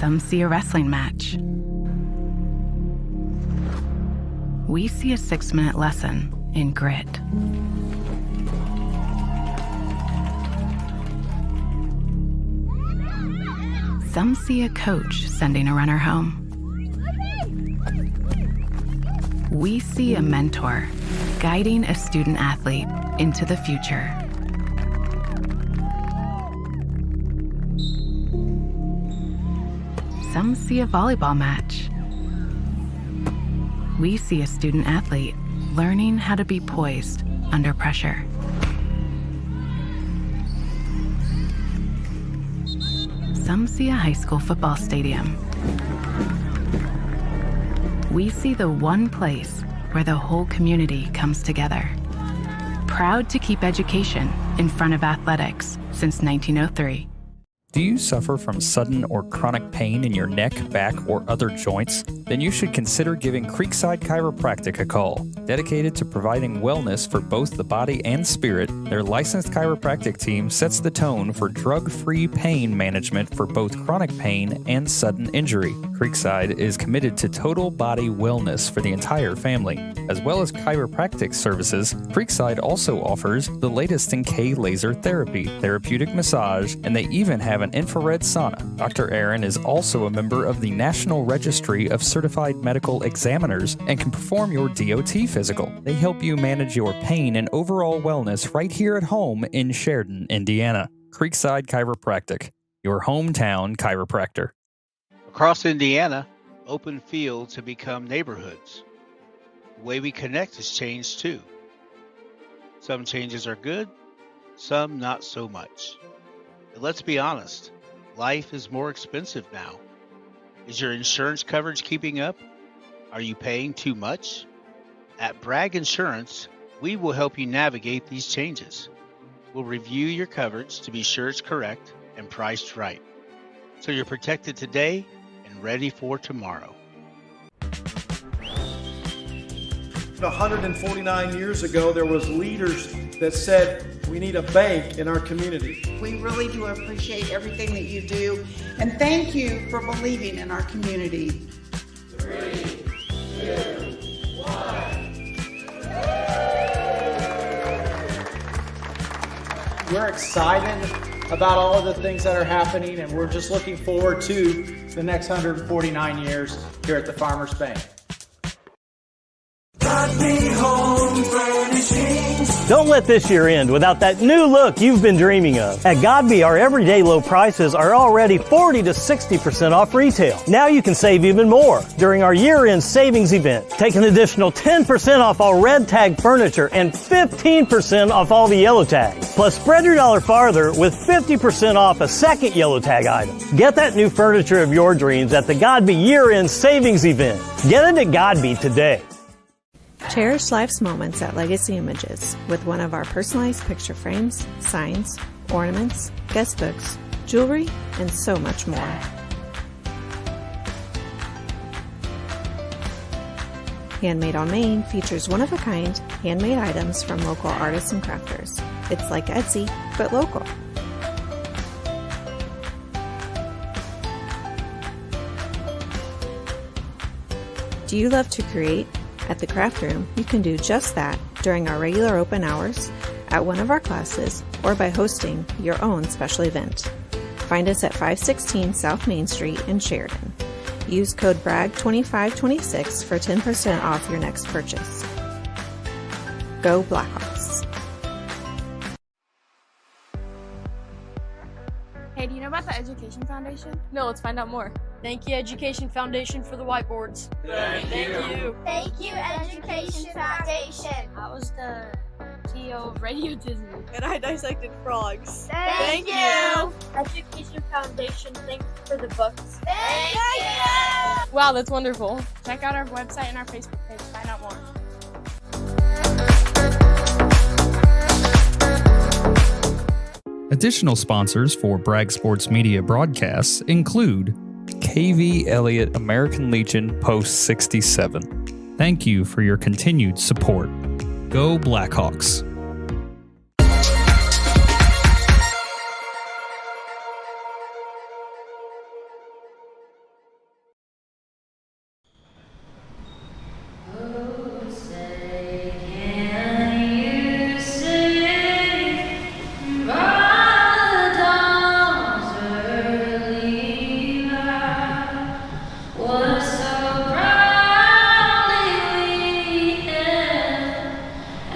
Some see a wrestling match. We see a 6-minute lesson in grit. Some see a coach sending a runner home. We see a mentor guiding a student athlete into the future. Some see a volleyball match. We see a student athlete learning how to be poised under pressure. Some see a high school football stadium. We see the one place where the whole community comes together. Proud to keep education in front of athletics since 1903. Do you suffer from sudden or chronic pain in your neck, back, or other joints? Then you should consider giving Creekside Chiropractic a call. Dedicated to providing wellness for both the body and spirit, their licensed chiropractic team sets the tone for drug-free pain management for both chronic pain and sudden injury. Creekside is committed to total body wellness for the entire family. As well as chiropractic services, Creekside also offers the latest in K-laser therapy, therapeutic massage, and they even have an infrared sauna. Dr. Aaron is also a member of the National Registry of Certified Medical Examiners and can perform your DOT physical. They help you manage your pain and overall wellness right here at home in Sheridan, Indiana. Creekside Chiropractic, your hometown chiropractor. Across Indiana, open fields have become neighborhoods. The way we connect has changed too. Some changes are good, some not so much. But let's be honest, life is more expensive now. Is your insurance coverage keeping up? Are you paying too much? At Bragg Insurance, we will help you navigate these changes. We'll review your coverage to be sure it's correct and priced right, so you're protected today and ready for tomorrow. 149 years ago, there was leaders that said we need a bank in our community. We really do appreciate everything that you do, and thank you for believing in our community. 3, 2, 1. We're excited about all of the things that are happening, and we're just looking forward to the next 149 years here at the Farmers Bank. Don't let this year end without that new look you've been dreaming of. At Godby, our everyday low prices are already 40 to 60% off retail. Now you can save even more during our year-end savings event. Take an additional 10% off all red tag furniture and 15% off all the yellow tags. Plus, spread your dollar farther with 50% off a second yellow tag item. Get that new furniture of your dreams at the Godby year-end savings event. Get it at Godby today. Cherish life's moments at Legacy Images with one of our personalized picture frames, signs, ornaments, guest books, jewelry, and so much more. Handmade on Main features one-of-a-kind handmade items from local artists and crafters. It's like Etsy, but local. Do you love to create? At the Craft Room, you can do just that during our regular open hours, at one of our classes, or by hosting your own special event. Find us at 516 South Main Street in Sheridan. Use code BRAGG2526 for 10% off your next purchase. Go Blackhawks! Hey, do you know about the Education Foundation? No, let's find out more. Thank you, Education Foundation, for the whiteboards. Thank you. Thank you, Education Foundation. I was the CEO of Radio Disney. And I dissected frogs. Thank you. Education Foundation, thanks for the books. Thank you. Wow, that's wonderful. Check out our website and our Facebook page to find out more. Additional sponsors for Bragg Sports Media broadcasts include KV Elliott American Legion Post 67. Thank you for your continued support. Go Blackhawks!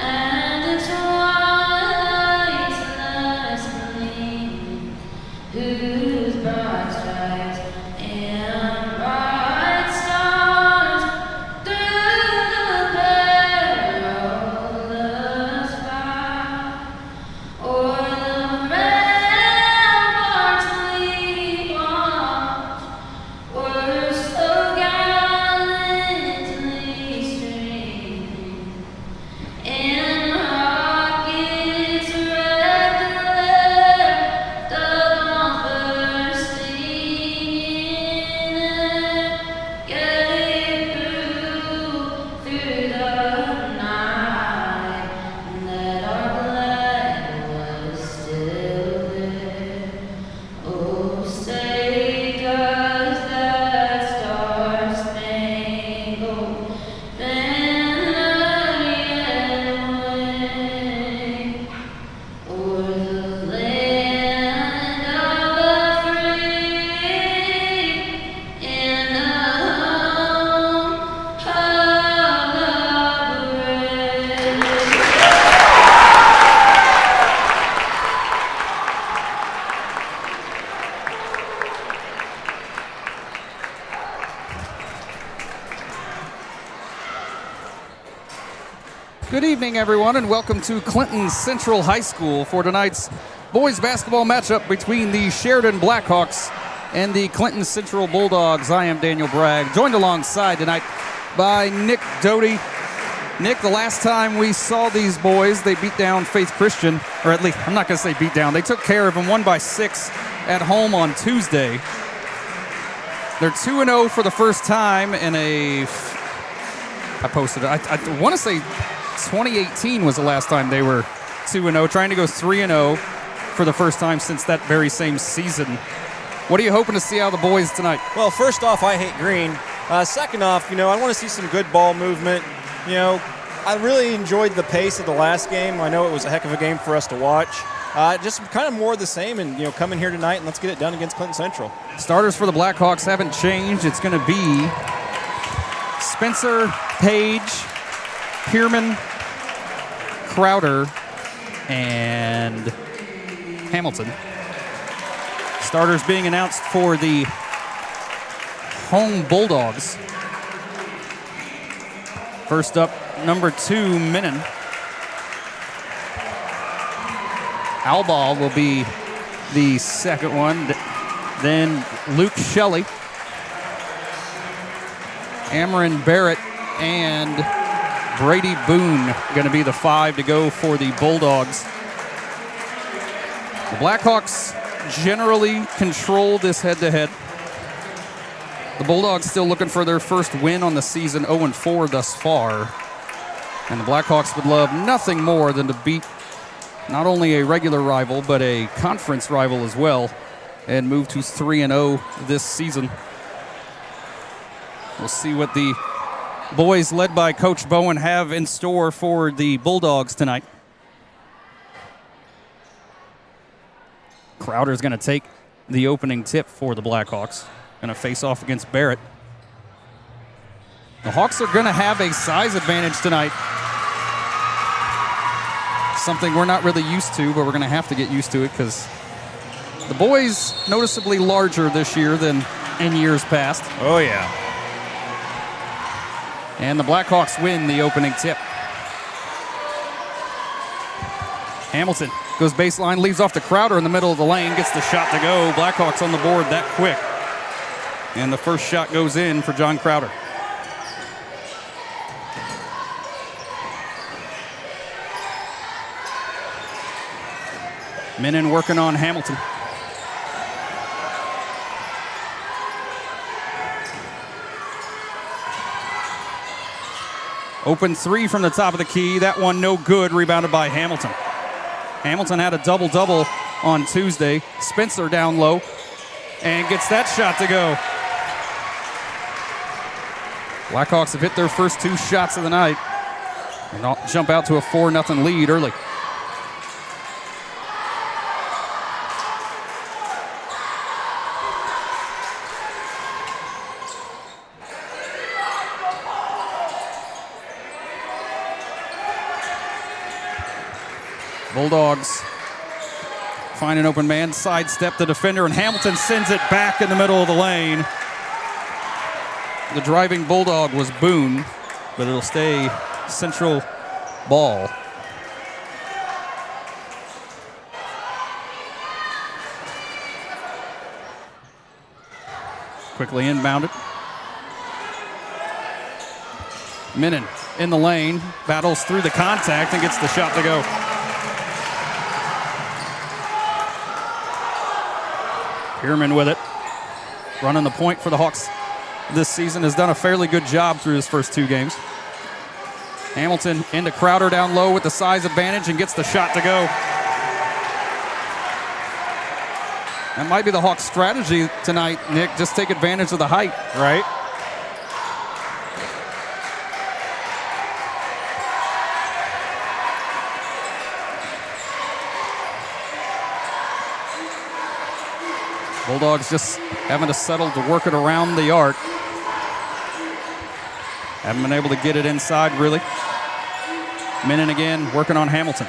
And it's Good evening, everyone, and welcome to Clinton Central High School for tonight's boys basketball matchup between the Sheridan Blackhawks and the Clinton Central Bulldogs. I am Daniel Bragg, joined alongside tonight by Nick Doty. Nick, the last time we saw these boys, they beat down Faith Christian, or at least, I'm not going to say beat down, they took care of them, won by 6 at home on Tuesday. They're 2-0 for the first time in I want to say 2018 was the last time they were 2-0, trying to go 3-0 for the first time since that very same season. What are you hoping to see out of the boys tonight? Well, first off, I hate green. Second off, I want to see some good ball movement. I really enjoyed the pace of the last game. I know it was a heck of a game for us to watch. Just kind of more of the same, and come in here tonight and let's get it done against Clinton Central. Starters for the Blackhawks haven't changed. It's going to be Spencer, Page, Pierman, Crowder, and Hamilton. Starters being announced for the home Bulldogs. First up, number 2, Minnan. Alball will be the second one. Then Luke Shelley, Amarin Barrett, and Brady Boone going to be the 5 to go for the Bulldogs. The Blackhawks generally control this head-to-head. The Bulldogs still looking for their first win on the season, 0-4 thus far. And the Blackhawks would love nothing more than to beat not only a regular rival, but a conference rival as well, and move to 3-0 this season. We'll see what the boys led by Coach Bowen have in store for the Bulldogs tonight. Crowder's going to take the opening tip for the Blackhawks. Going to face off against Barrett. The Hawks are going to have a size advantage tonight. Something we're not really used to, but we're going to have to get used to it because the boys noticeably larger this year than in years past. Oh, yeah. And the Blackhawks win the opening tip. Hamilton goes baseline, leaves off to Crowder in the middle of the lane, gets the shot to go. Blackhawks on the board that quick. And the first shot goes in for John Crowder. Minnan working on Hamilton. Open 3 from the top of the key. That one no good, rebounded by Hamilton. Hamilton had a double-double on Tuesday. Spencer down low and gets that shot to go. Blackhawks have hit their first 2 shots of the night and jump out to a 4-0 lead early. Bulldogs find an open man, sidestep the defender, and Hamilton sends it back in the middle of the lane. The driving Bulldog was Boone, but it'll stay Central ball. Quickly inbounded. Minnan in the lane, battles through the contact and gets the shot to go. Pierman with it. Running the point for the Hawks this season, has done a fairly good job through his first 2 games. Hamilton into Crowder down low with the size advantage and gets the shot to go. That might be the Hawks' strategy tonight, Nick. Just take advantage of the height. Right. Bulldogs just having to settle to work it around the arc. Haven't been able to get it inside, really. Minnan again working on Hamilton.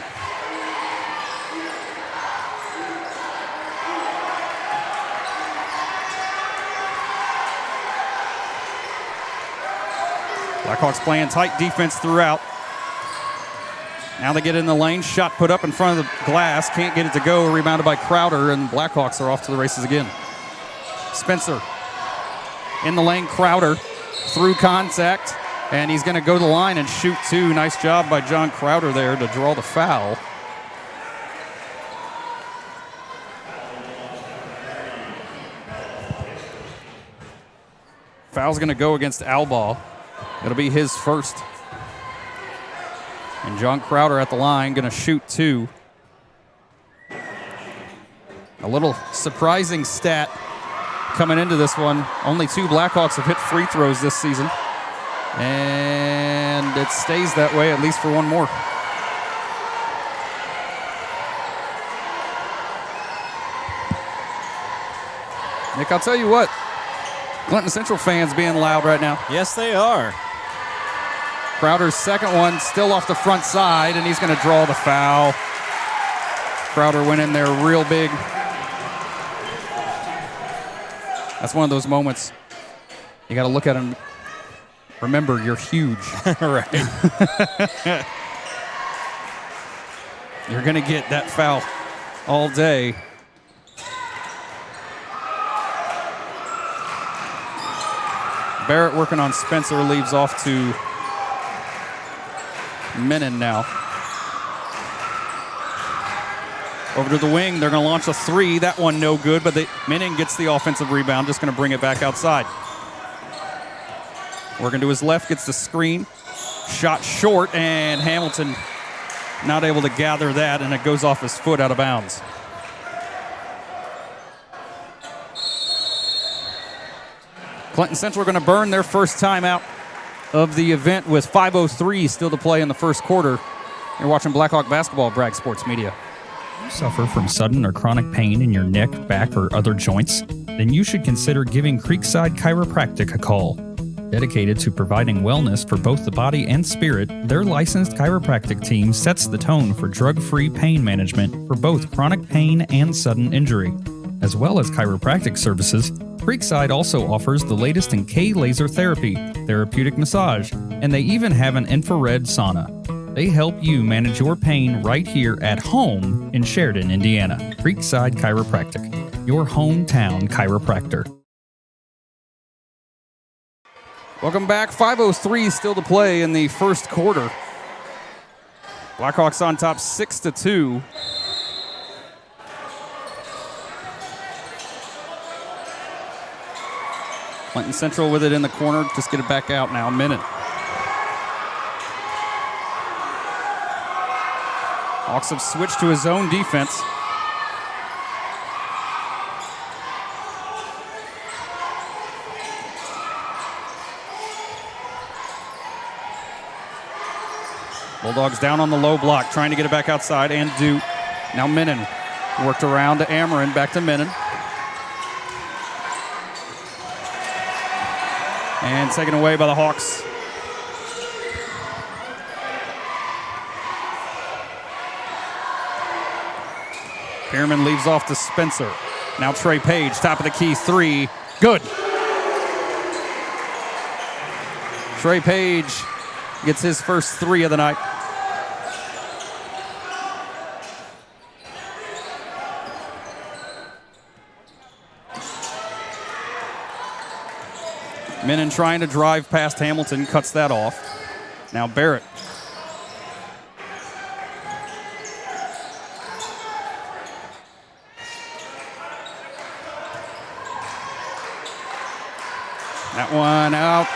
Blackhawks playing tight defense throughout. Now they get in the lane. Shot put up in front of the glass. Can't get it to go. Rebounded by Crowder, and Blackhawks are off to the races again. Spencer in the lane. Crowder through contact, and he's going to go to the line and shoot two. Nice job by John Crowder there to draw the foul. Foul's going to go against Albaugh. It'll be his first. And John Crowder at the line, going to shoot two. A little surprising stat coming into this one. Only 2 Blackhawks have hit free throws this season. And it stays that way at least for one more. Nick, I'll tell you what. Clinton Central fans being loud right now. Yes, they are. Crowder's second one still off the front side, and he's going to draw the foul. Crowder went in there real big. That's one of those moments you got to look at him. Remember, you're huge. Right. You're going to get that foul all day. Barrett working on Spencer, leaves off to Menon now. Over to the wing, they're going to launch a three. That one no good, but Menon gets the offensive rebound, just going to bring it back outside. Working to his left, gets the screen. Shot short, and Hamilton not able to gather that, and it goes off his foot out of bounds. Clinton Central are going to burn their first timeout of the event with 5:03 still to play in the first quarter. You're watching Blackhawk basketball, Bragg Sports Media. You suffer from sudden or chronic pain in your neck, back, or other joints? Then you should consider giving Creekside Chiropractic a call. Dedicated to providing wellness for both the body and spirit, their licensed chiropractic team sets the tone for drug-free pain management for both chronic pain and sudden injury. As well as chiropractic services, Creekside also offers the latest in K-laser therapy, therapeutic massage, and they even have an infrared sauna. They help you manage your pain right here at home in Sheridan, Indiana. Creekside Chiropractic, your hometown chiropractor. Welcome back. 5:03 still to play in the first quarter. Blackhawks on top 6-2. Clinton Central with it in the corner. Just get it back out now. Minute. Hawks have switched to his own defense. Bulldogs down on the low block, trying to get it back outside, and do. Now Menon worked around to Ameren, back to Menon. And taken away by the Hawks. Pierman leaves off to Spencer. Now Trey Page, top of the key, three. Good. Trey Page gets his first three of the night. Menon trying to drive past Hamilton, cuts that off. Now Barrett. That one out,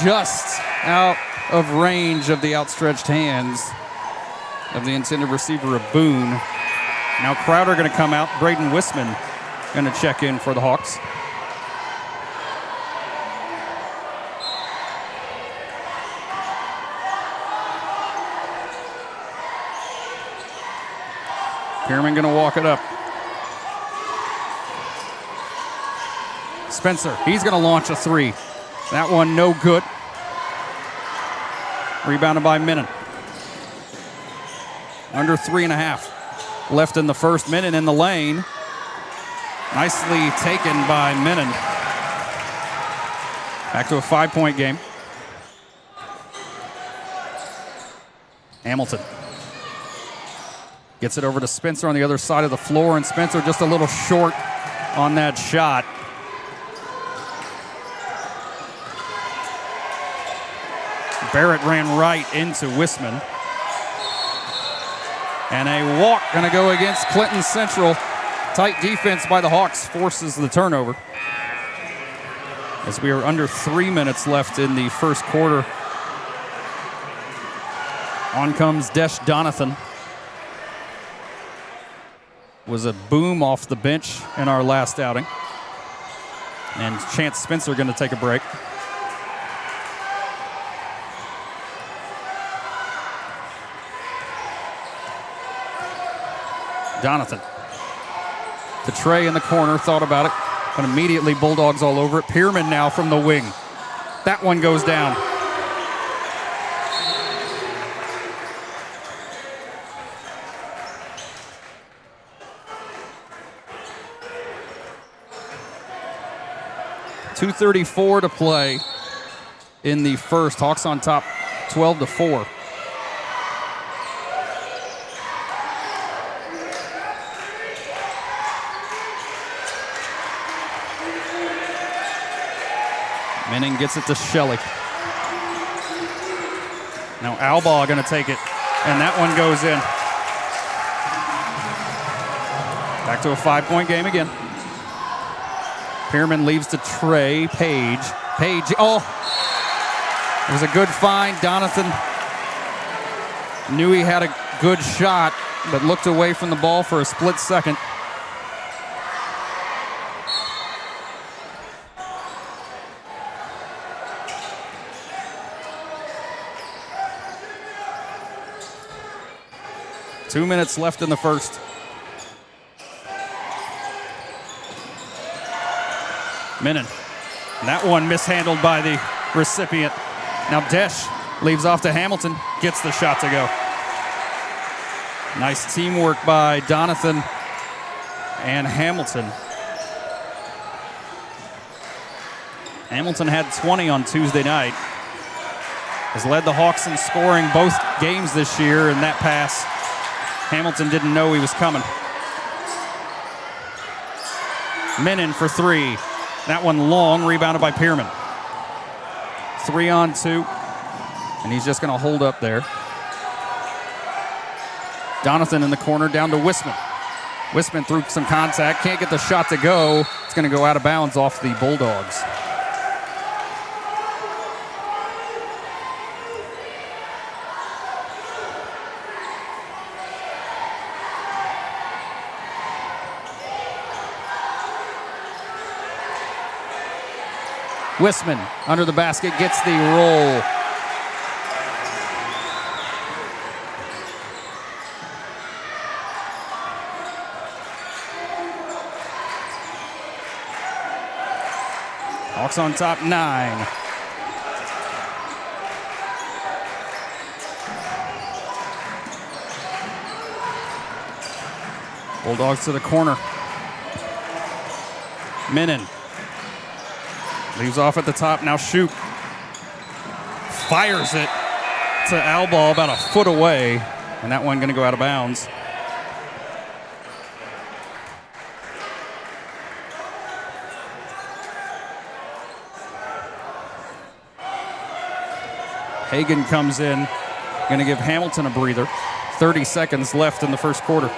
just out of range of the outstretched hands of the intended receiver of Boone. Now Crowder going to come out. Braden Wisman going to check in for the Hawks. Pierman going to walk it up. Spencer, he's going to launch a three. That one no good. Rebounded by Menon. Under 3.5 left in the first. Menon in the lane. Nicely taken by Menon. Back to a 5-point game. Hamilton gets it over to Spencer on the other side of the floor, and Spencer just a little short on that shot. Barrett ran right into Wisman. And a walk going to go against Clinton Central. Tight defense by the Hawks forces the turnover. As we are under 3 minutes left in the first quarter. On comes Desh Donathan. Was a boom off the bench in our last outing. And Chance Spencer going to take a break. Donathan to Trey in the corner, thought about it, but immediately Bulldogs all over it. Pierman now from the wing. That one goes down. .234 to play in the first. Hawks on top 12-4. Manning gets it to Shelley. Now Albaugh going to take it, and that one goes in. Back to a 5-point game again. Pierman leaves to Trey. Page. Oh! It was a good find. Donathan knew he had a good shot, but looked away from the ball for a split second. Two minutes left in the first. Minnan. That one mishandled by the recipient. Now Desh leaves off to Hamilton, gets the shot to go. Nice teamwork by Donathan and Hamilton. Hamilton had 20 on Tuesday night. Has led the Hawks in scoring both games this year, and that pass, Hamilton didn't know he was coming. Minnan for three. That one long, rebounded by Pierman. 3-on-2, and he's just going to hold up there. Donathan in the corner, down to Wisman. Wisman through some contact, can't get the shot to go. It's going to go out of bounds off the Bulldogs. Wisman under the basket, gets the roll. Hawks on top 9. Bulldogs to the corner. Minnan. Leaves off at the top, now shoot. Fires it to Albaugh about a foot away, and that one gonna go out of bounds. Hagan comes in, gonna give Hamilton a breather. 30 seconds left in the first quarter.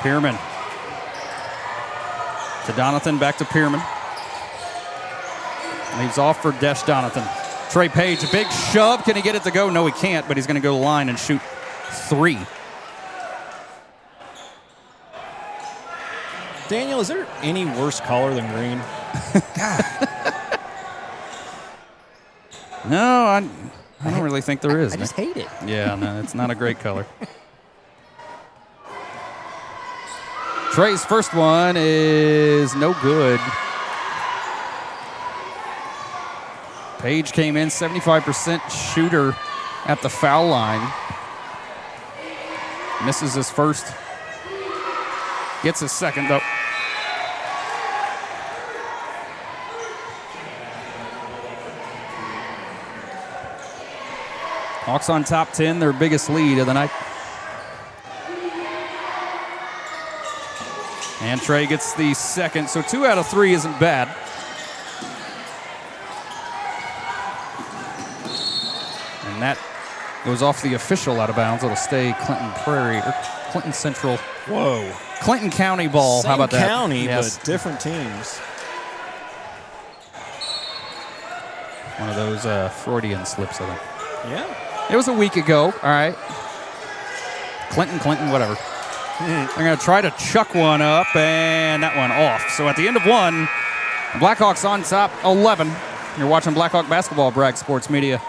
Pierman to Donathan, back to Pierman. Leaves off for Desh Donathan. Trey Page, a big shove. Can he get it to go? No, he can't, but he's going to go to the line and shoot 3. Daniel, is there any worse color than green? God. No, I don't really think there is. I just hate it. Yeah, no, it's not a great color. Trey's first one is no good. Page came in 75% shooter at the foul line. Misses his first. Gets his second though. Hawks on top 10, their biggest lead of the night. And Trey gets the second, so 2 out of 3 isn't bad. And that goes off the official out of bounds. It'll stay Clinton Central. Whoa. Clinton County ball. Same How about that? county, Yes. but different teams. One of those Freudian slips, I think. Yeah. It was a week ago. All right. Clinton, whatever. They're going to try to chuck one up, and that one off. So at the end of 1, Blackhawks on top 11. You're watching Blackhawk basketball, Bragg Sports Media.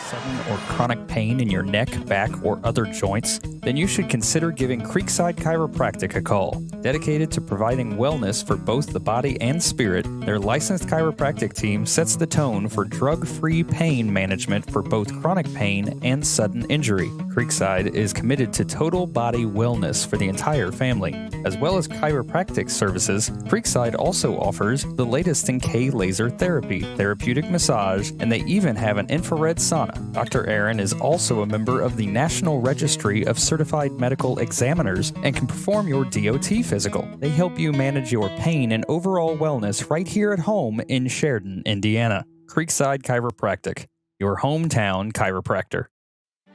Sudden or chronic pain in your neck, back, or other joints? Then you should consider giving Creekside Chiropractic a call. Dedicated to providing wellness for both the body and spirit, their licensed chiropractic team sets the tone for drug-free pain management for both chronic pain and sudden injury. Creekside is committed to total body wellness for the entire family. As well as chiropractic services, Creekside also offers the latest in K-laser therapy, therapeutic massage, and they even have an infrared sauna. Dr. Aaron is also a member of the National Registry of Certified Medical Examiners and can perform your DOT physical. They help you manage your pain and overall wellness right here at home in Sheridan, Indiana. Creekside Chiropractic, your hometown chiropractor.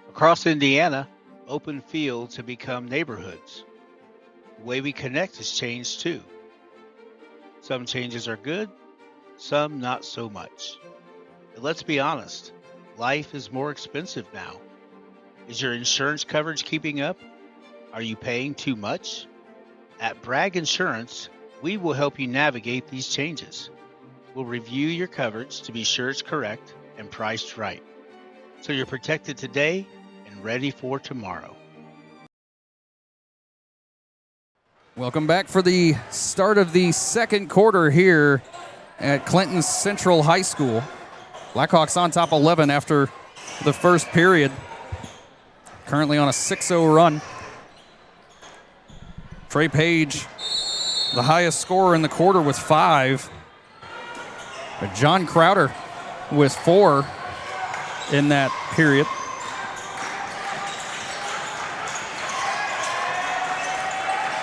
Across Indiana, open fields have become neighborhoods. The way we connect has changed too. Some changes are good, some not so much. But let's be honest, life is more expensive now. Is your insurance coverage keeping up? Are you paying too much? At Bragg Insurance, we will help you navigate these changes. We'll review your coverage to be sure it's correct and priced right, so you're protected today and ready for tomorrow. Welcome back for the start of the second quarter here at Clinton Central High School. Blackhawks on top 11 after the first period. Currently on a 6-0 run. Trey Page, the highest scorer in the quarter with 5. But John Crowder with 4 in that period.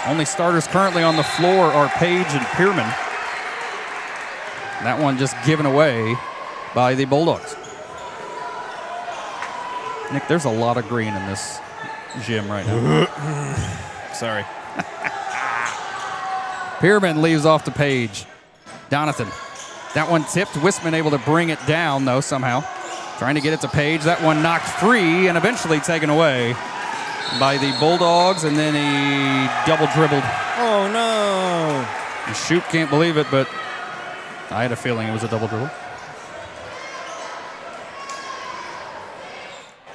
Only starters currently on the floor are Page and Pierman. That one just given away by the Bulldogs. Nick, there's a lot of green in this gym right now. Sorry. Pierman leaves off the Page. Donathan. That one tipped. Wisman able to bring it down, though, somehow. Trying to get it to Page. That one knocked free and eventually taken away by the Bulldogs, and then he double dribbled. Oh, no. The shoot can't believe it, but I had a feeling it was a double dribble.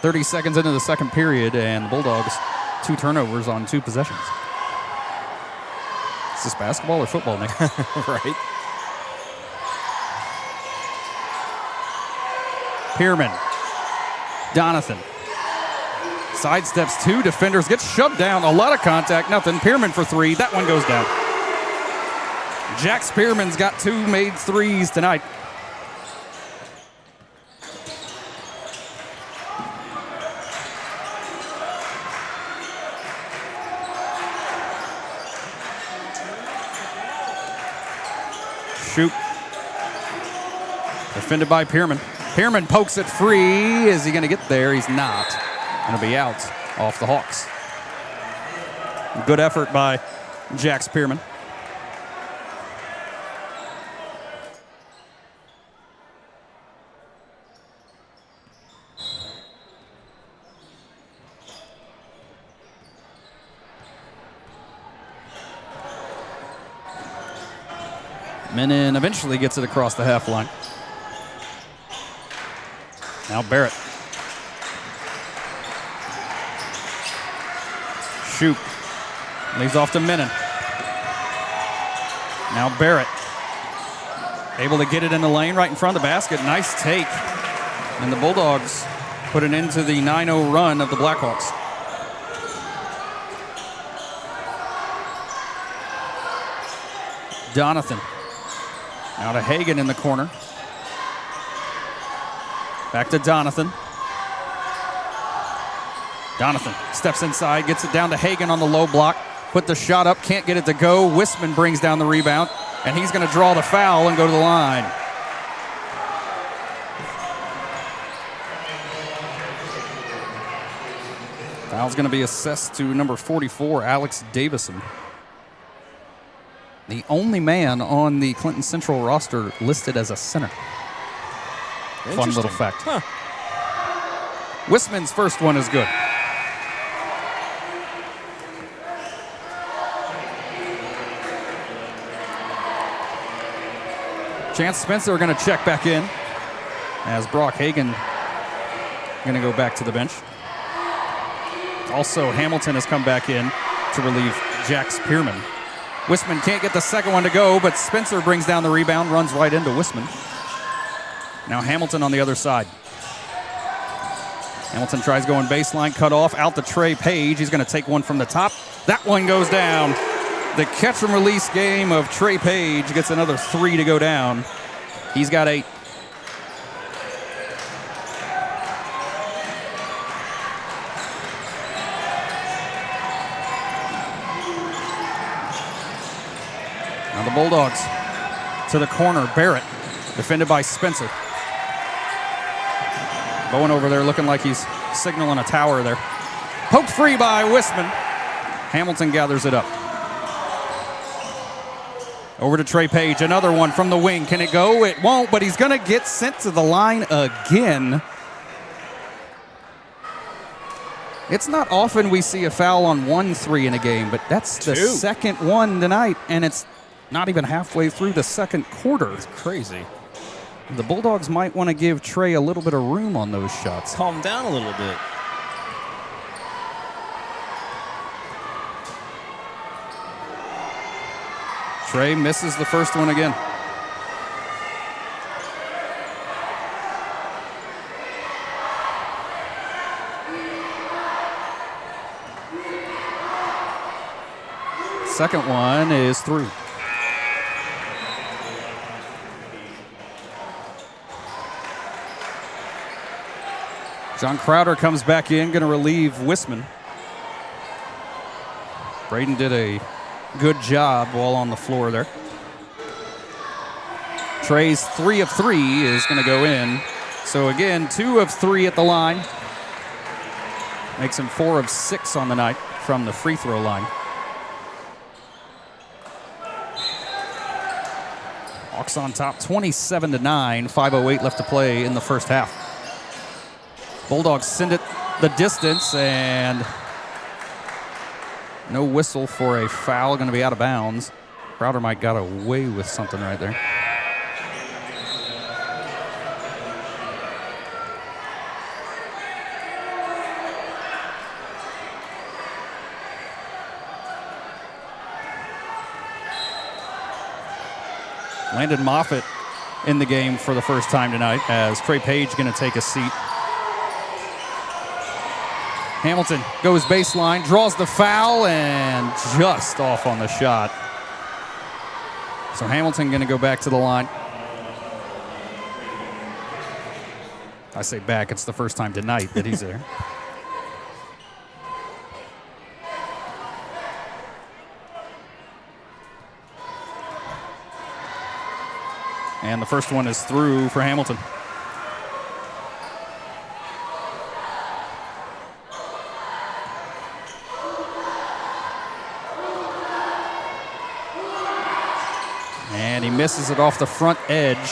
30 seconds into the second period, and the Bulldogs 2 turnovers on 2 possessions. Is this basketball or football, Nick? Right. Pierman. Donathan. Sidesteps 2 defenders, gets shoved down. A lot of contact, nothing. Pierman for 3. That one goes down. Jax Pierman's got 2 made threes tonight. Shoot. Defended by Pierman. Pierman pokes it free. Is he going to get there? He's not. Going to be out off the Hawks. Good effort by Jax Pierman. Menon eventually gets it across the half line. Now Barrett. Shoot. Leaves off to Menon. Now Barrett. Able to get it in the lane right in front of the basket. Nice take. And the Bulldogs put it into the 9-0 run of the Blackhawks. Donathan. Now to Hagan in the corner. Back to Donathan. Donathan steps inside, gets it down to Hagan on the low block. Put the shot up, can't get it to go. Wisman brings down the rebound, and he's going to draw the foul and go to the line. Foul's going to be assessed to number 44, Alex Davison. The only man on the Clinton Central roster listed as a center. Fun little fact. Huh. Wisman's first one is good. Chance Spencer going to check back in as Brock Hagan going to go back to the bench. Also, Hamilton has come back in to relieve Jack Spearman. Wisman can't get the second one to go, but Spencer brings down the rebound, runs right into Wisman. Now Hamilton on the other side. Hamilton tries going baseline, cut off, out to Trey Page. He's going to take one from the top. That one goes down. The catch and release game of Trey Page gets another 3 to go down. He's got 8. Now the Bulldogs to the corner. Barrett, defended by Spencer. Bowen over there looking like he's signaling a tower there. Poked free by Wisman. Hamilton gathers it up. Over to Trey Page, another one from the wing. Can it go? It won't, but he's going to get sent to the line again. It's not often we see a foul on 1-3 in a game, but that's the second one tonight, and it's not even halfway through the second quarter. It's crazy. The Bulldogs might want to give Trey a little bit of room on those shots. Calm down a little bit. Trey misses the first one again. Second one is through. John Crowder comes back in, going to relieve Wisman. Braden did a good job while on the floor there. Trey's 3 of 3 is going to go in. So again, 2 of 3 at the line. Makes him 4 of 6 on the night from the free throw line. Hawks on top 27-9, 5:08 left to play in the first half. Bulldogs send it the distance, and no whistle for a foul, going to be out of bounds. Crowder might got away with something right there. Landon Moffitt in the game for the first time tonight as Trey Page going to take a seat. Hamilton goes baseline, draws the foul, and just off on the shot. So Hamilton going to go back to the line. I say back, it's the first time tonight that he's there. And the first one is through for Hamilton. And he misses it off the front edge.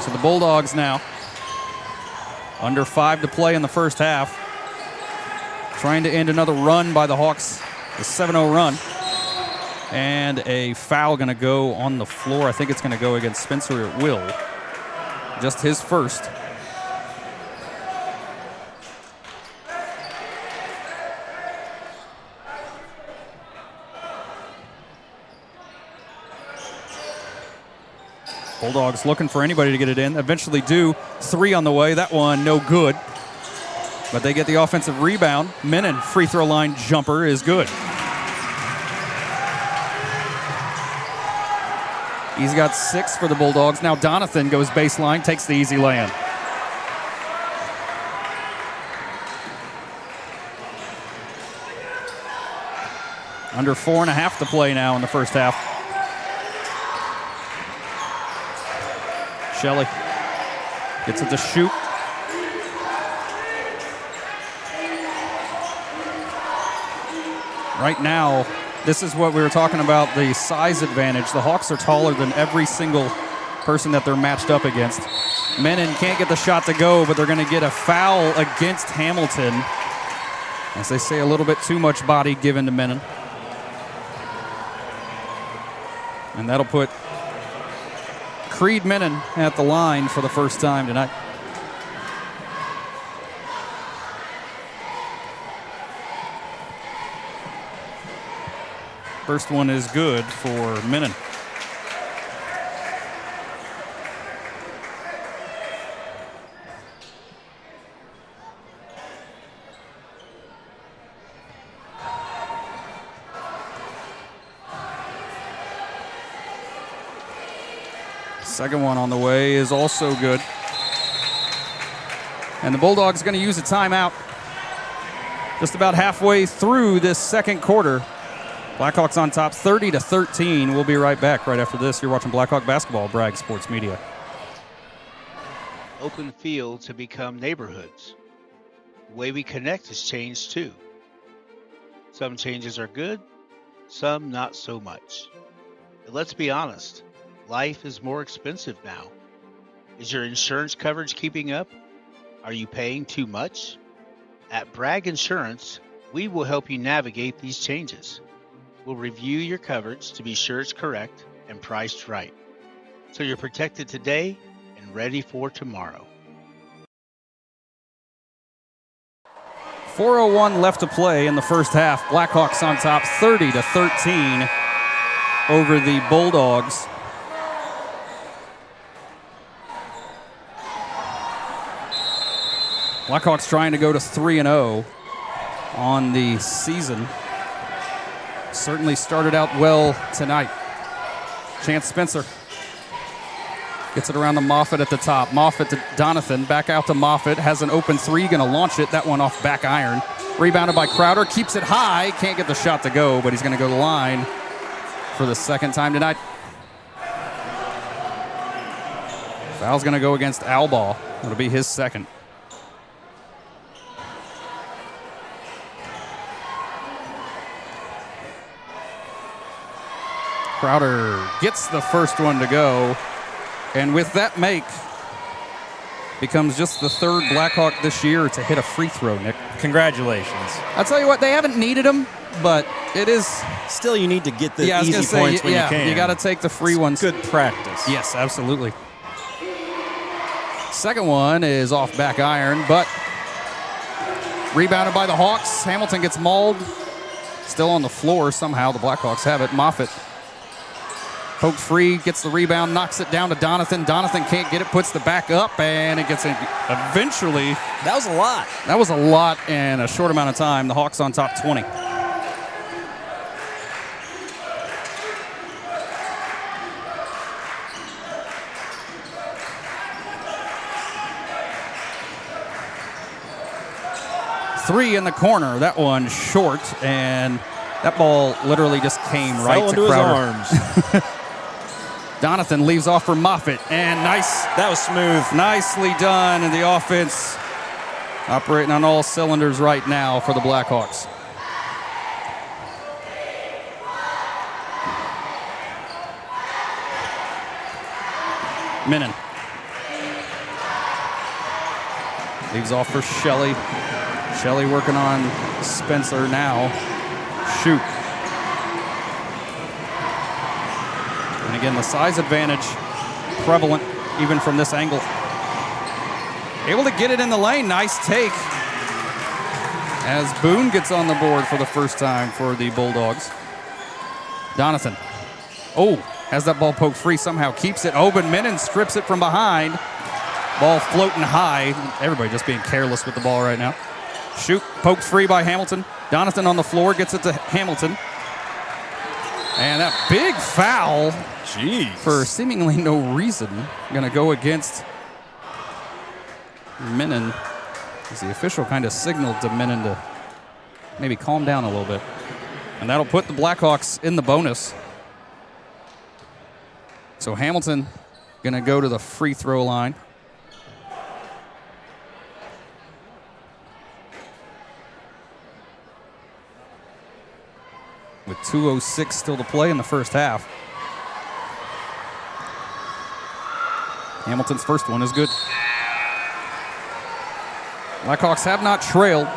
So the Bulldogs now, under 5 to play in the first half, trying to end another run by the Hawks, a 7-0 run. And a foul going to go on the floor. I think it's going to go against Spencer at will. Just his first. Bulldogs looking for anybody to get it in. Eventually do. 3 on the way. That one no good. But they get the offensive rebound. Menon free throw line jumper is good. He's got 6 for the Bulldogs. Now Donathan goes baseline, takes the easy lay-in. Under 4.5 to play now in the first half. Shelley gets it to shoot. Right now, this is what we were talking about, the size advantage. The Hawks are taller than every single person that they're matched up against. Menon can't get the shot to go, but they're going to get a foul against Hamilton. As they say, a little bit too much body given to Menon. And that'll put Creed Menon at the line for the first time tonight. First one is good for Menon. Second one on the way is also good. And the Bulldogs going to use a timeout just about halfway through this second quarter. Blackhawks on top 30-13. We'll be right back right after this. You're watching Blackhawk Basketball, Bragg Sports Media. Open fields have become neighborhoods. The way we connect has changed too. Some changes are good, some not so much. But let's be honest, life is more expensive now. Is your insurance coverage keeping up? Are you paying too much? At Bragg Insurance, we will help you navigate these changes. We'll review your coverage to be sure it's correct and priced right, so you're protected today and ready for tomorrow. 4:01 left to play in the first half. Blackhawks on top 30-13 over the Bulldogs. Blackhawks trying to go to 3-0 on the season. Certainly started out well tonight. Chance Spencer gets it around to Moffitt at the top. Moffitt to Donathan, back out to Moffitt. Has an open three, going to launch it. That one off back iron. Rebounded by Crowder, keeps it high. Can't get the shot to go, but he's going to go to the line for the second time tonight. Foul's going to go against Albaugh. It'll be his second. Crowder gets the first one to go, and with that make, becomes just the third Blackhawk this year to hit a free throw, Nick. Congratulations. I'll tell you what, they haven't needed them, but it is... Still, you need to get the easy points when you can. You got to take the free ones. Good practice. Yes, absolutely. Second one is off back iron, but rebounded by the Hawks. Hamilton gets mauled. Still on the floor somehow. The Blackhawks have it. Moffitt poked free, gets the rebound, knocks it down to Donathan. Donathan can't get it, puts the back up, and it gets it eventually. That was a lot. That was a lot in a short amount of time. The Hawks on top 20. Three in the corner. That one short, and that ball literally just came right to Crowder. His arms. Donathan leaves off for Moffitt, and nice. That was smooth. Nicely done, and the offense operating on all cylinders right now for the Blackhawks. Menon leaves off for Shelley. Shelley working on Spencer now. Shoot. And again, the size advantage prevalent even from this angle. Able to get it in the lane. Nice take. As Boone gets on the board for the first time for the Bulldogs. Donathan. Oh, has that ball poked free, somehow keeps it open. Menon strips it from behind. Ball floating high. Everybody just being careless with the ball right now. Shoot, poked free by Hamilton. Donathan on the floor, gets it to Hamilton. And that big foul, for seemingly no reason, going to go against Menon. As the official kind of signaled to Menon to maybe calm down a little bit. And that'll put the Blackhawks in the bonus. So Hamilton going to go to the free throw line. With 2:06 still to play in the first half. Hamilton's first one is good. Blackhawks have not trailed.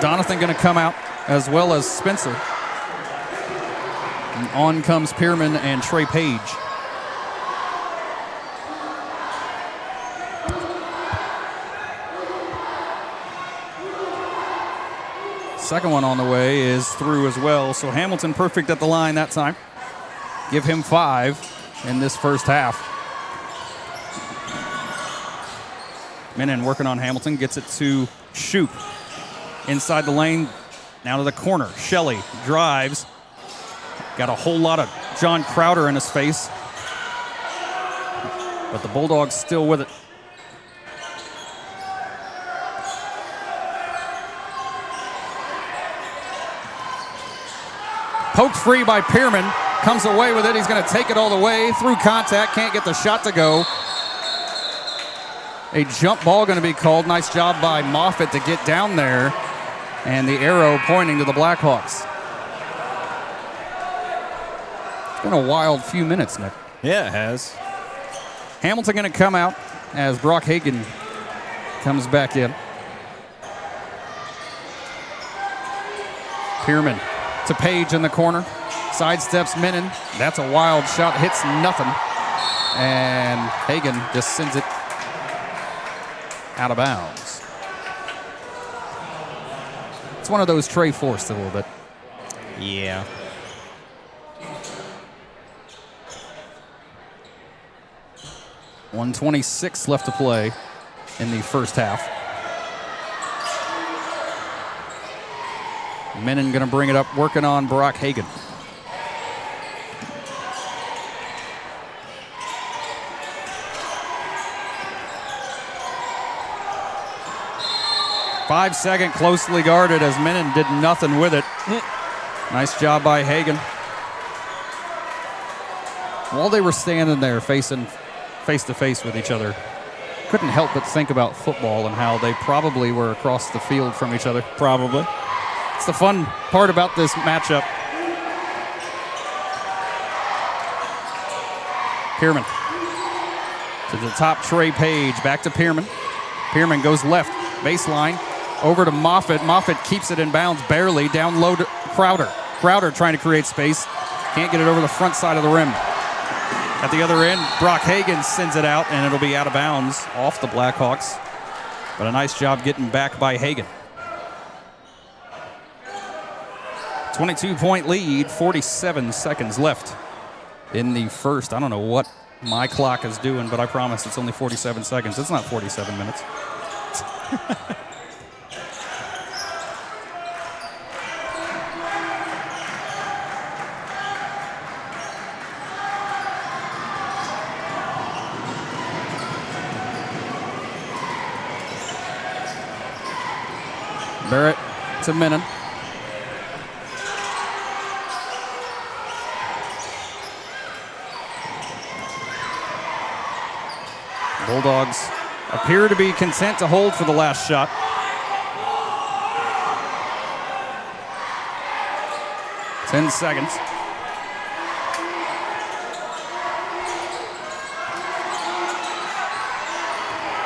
Donathan going to come out, as well as Spencer. And on comes Pierman and Trey Page. Second one on the way is through as well. So Hamilton perfect at the line that time. Give him 5 in this first half. Menon working on Hamilton, gets it to Shoup. Inside the lane, now to the corner. Shelley drives. Got a whole lot of John Crowder in his face. But the Bulldogs still with it. Poked free by Pierman. Comes away with it. He's going to take it all the way through contact. Can't get the shot to go. A jump ball going to be called. Nice job by Moffitt to get down there. And the arrow pointing to the Blackhawks. It's been a wild few minutes, Nick. Yeah, it has. Hamilton going to come out as Brock Hagan comes back in. Pierman to Page in the corner. Sidesteps Menon. That's a wild shot. Hits nothing. And Hagan just sends it out of bounds. It's one of those Trey forced a little bit. Yeah. .126 left to play in the first half. Menon going to bring it up, working on Brock Hagan. Five-second, closely guarded as Menon did nothing with it. Nice job by Hagan. While they were standing there facing face-to-face with each other, couldn't help but think about football and how they probably were across the field from each other. Probably. It's the fun part about this matchup. Pierman to the top, Trey Page. Back to Pierman. Pierman goes left, baseline. Over to Moffitt. Moffitt keeps it in bounds barely. Down low to Crowder. Crowder trying to create space. Can't get it over the front side of the rim. At the other end, Brock Hagan sends it out, and it'll be out of bounds off the Blackhawks. But a nice job getting back by Hagan. 22-point lead, 47 seconds left in the first. I don't know what my clock is doing, but I promise it's only 47 seconds. It's not 47 minutes. Barrett to Menon. Bulldogs appear to be content to hold for the last shot. Ten seconds.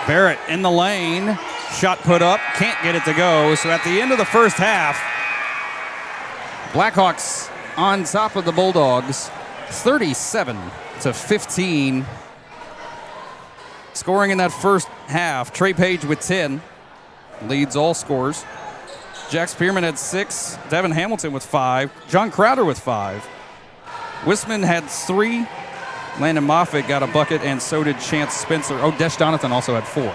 Barrett in the lane. Shot put up. Can't get it to go. So at the end of the first half, Blackhawks on top of the Bulldogs, 37-15. Scoring in that first half, Trey Page with 10, leads all scores. Jax Pierman had 6, Devin Hamilton with 5, John Crowder with 5. Wisman had 3, Landon Moffitt got a bucket, and so did Chance Spencer. Oh, Desh Donathan also had 4.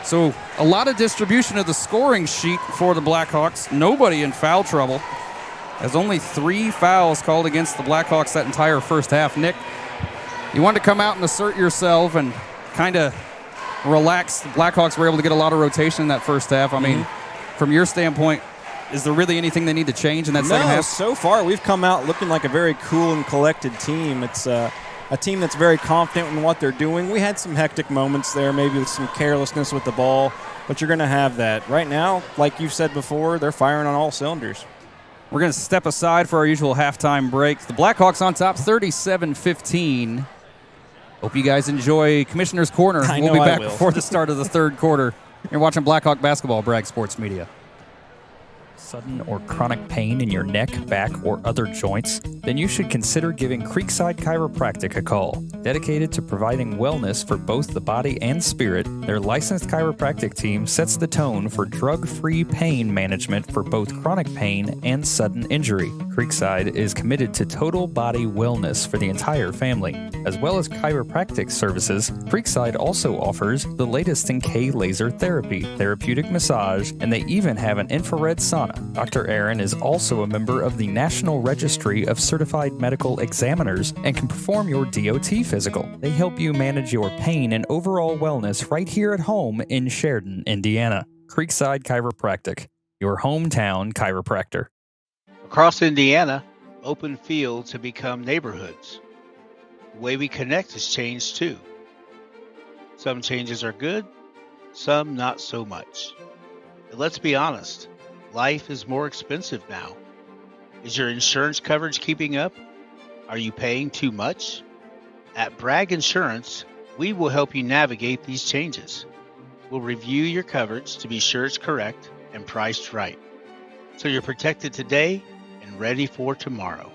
So a lot of distribution of the scoring sheet for the Blackhawks. Nobody in foul trouble. There's only 3 fouls called against the Blackhawks that entire first half. Nick, you wanted to come out and assert yourself and kind of relax. The Blackhawks were able to get a lot of rotation in that first half. I mean, from your standpoint, Is there really anything they need to change in that second half? So far we've come out looking like a very cool and collected team. It's a team that's very confident in what they're doing. We had some hectic moments there, maybe with some carelessness with the ball, but you're going to have that. Right now, like you've said before, they're firing on all cylinders. We're going to step aside for our usual halftime break. The Blackhawks on top 37-15. Hope you guys enjoy Commissioner's Corner. We'll be back before the start of the third quarter. You're watching Blackhawk basketball, Bragg Sports Media. Sudden or chronic pain in your neck, back, or other joints? Then you should consider giving Creekside Chiropractic a call. Dedicated to providing wellness for both the body and spirit, their licensed chiropractic team sets the tone for drug-free pain management for both chronic pain and sudden injury. Creekside is committed to total body wellness for the entire family. As well as chiropractic services, Creekside also offers the latest in K-laser therapy, therapeutic massage, and they even have an infrared sauna. Dr. Aaron is also a member of the National Registry of Certified Medical Examiners and can perform your DOT physical. They help you manage your pain and overall wellness right here at home in Sheridan, Indiana. Creekside Chiropractic, your hometown chiropractor. Across Indiana, open fields have become neighborhoods. The way we connect has changed too. Some changes are good, some not so much. But let's be honest, life is more expensive now. Is your insurance coverage keeping up? Are you paying too much? At Bragg Insurance, we will help you navigate these changes. We'll review your coverage to be sure it's correct and priced right, so you're protected today and ready for tomorrow.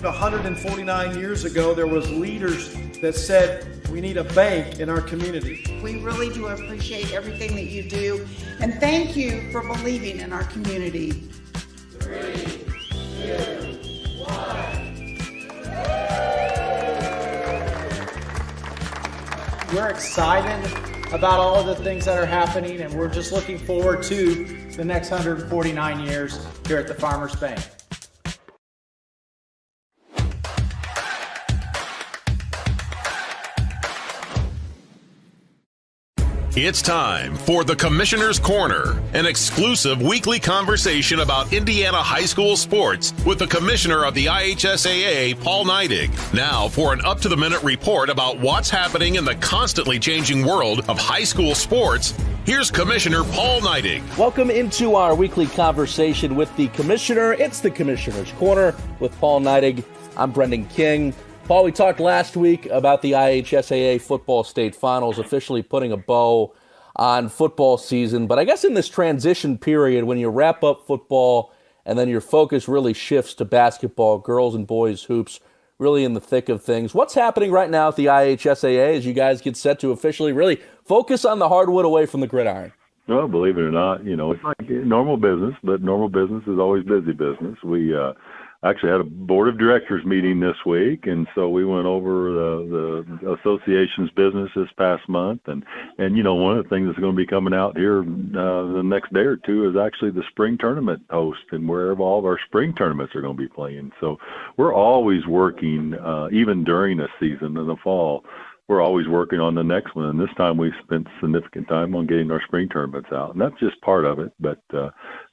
149 years ago, there was leaders that said we need a bank in our community. We really do appreciate everything that you do, and thank you for believing in our community. 3, 2, 1. We're excited about all of the things that are happening, and we're just looking forward to the next 149 years here at the Farmers Bank. It's time for the Commissioner's Corner, an exclusive weekly conversation about Indiana high school sports with the Commissioner of the IHSAA, Paul Neidig. Now for an up-to-the-minute report about what's happening in the constantly changing world of high school sports, here's Commissioner Paul Neidig. Welcome into our weekly conversation with the Commissioner. It's the Commissioner's Corner with Paul Neidig. I'm Brendan King. Paul, we talked last week about the IHSAA football state finals officially putting a bow on football season. But I guess in this transition period, when you wrap up football and then your focus really shifts to basketball, girls and boys hoops, really in the thick of things. What's happening right now at the IHSAA as you guys get set to officially really focus on the hardwood away from the gridiron? Well, believe it or not, it's like normal business, but normal business is always busy business. We actually had a board of directors meeting this week, and so we went over the association's business this past month, and one of the things that's going to be coming out here the next day or two is actually the spring tournament host and where all of our spring tournaments are going to be playing. So we're always working, even during a season in the fall. We're always working on the next one, and this time we spent significant time on getting our spring tournaments out, and that's just part of it. But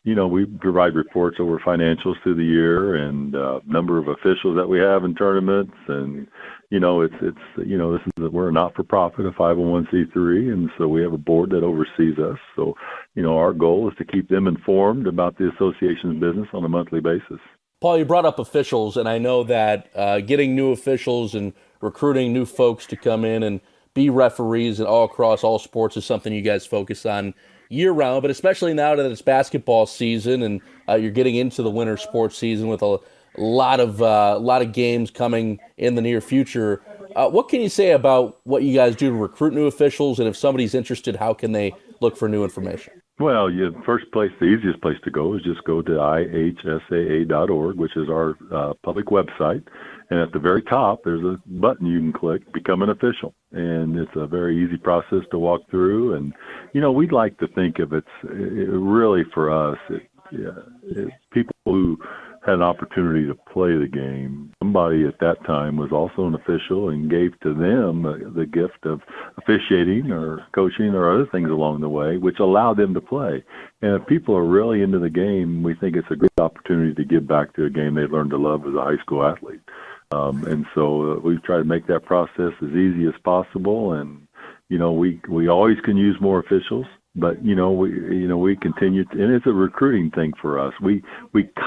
we provide reports over financials through the year and number of officials that we have in tournaments, and we're a not-for-profit, a 501c3, and so we have a board that oversees us. So our goal is to keep them informed about the association's business on a monthly basis. Paul, you brought up officials, and I know that getting new officials and recruiting new folks to come in and be referees and all across all sports is something you guys focus on year-round, but especially now that it's basketball season and you're getting into the winter sports season with a lot of games coming in the near future. What can you say about what you guys do to recruit new officials, and if somebody's interested, how can they look for new information? Well, the easiest place to go is just go to ihsaa.org, which is our public website. And at the very top, there's a button you can click, Become an Official. And it's a very easy process to walk through. And, we'd like to think of it really for us, it's people who had an opportunity to play the game. Somebody at that time was also an official and gave to them the gift of officiating or coaching or other things along the way, which allowed them to play. And if people are really into the game, we think it's a good opportunity to give back to a game they learned to love as a high school athlete. And so we've tried to make that process as easy as possible. And, we always can use more officials. But we continue to, and it's a recruiting thing for us. We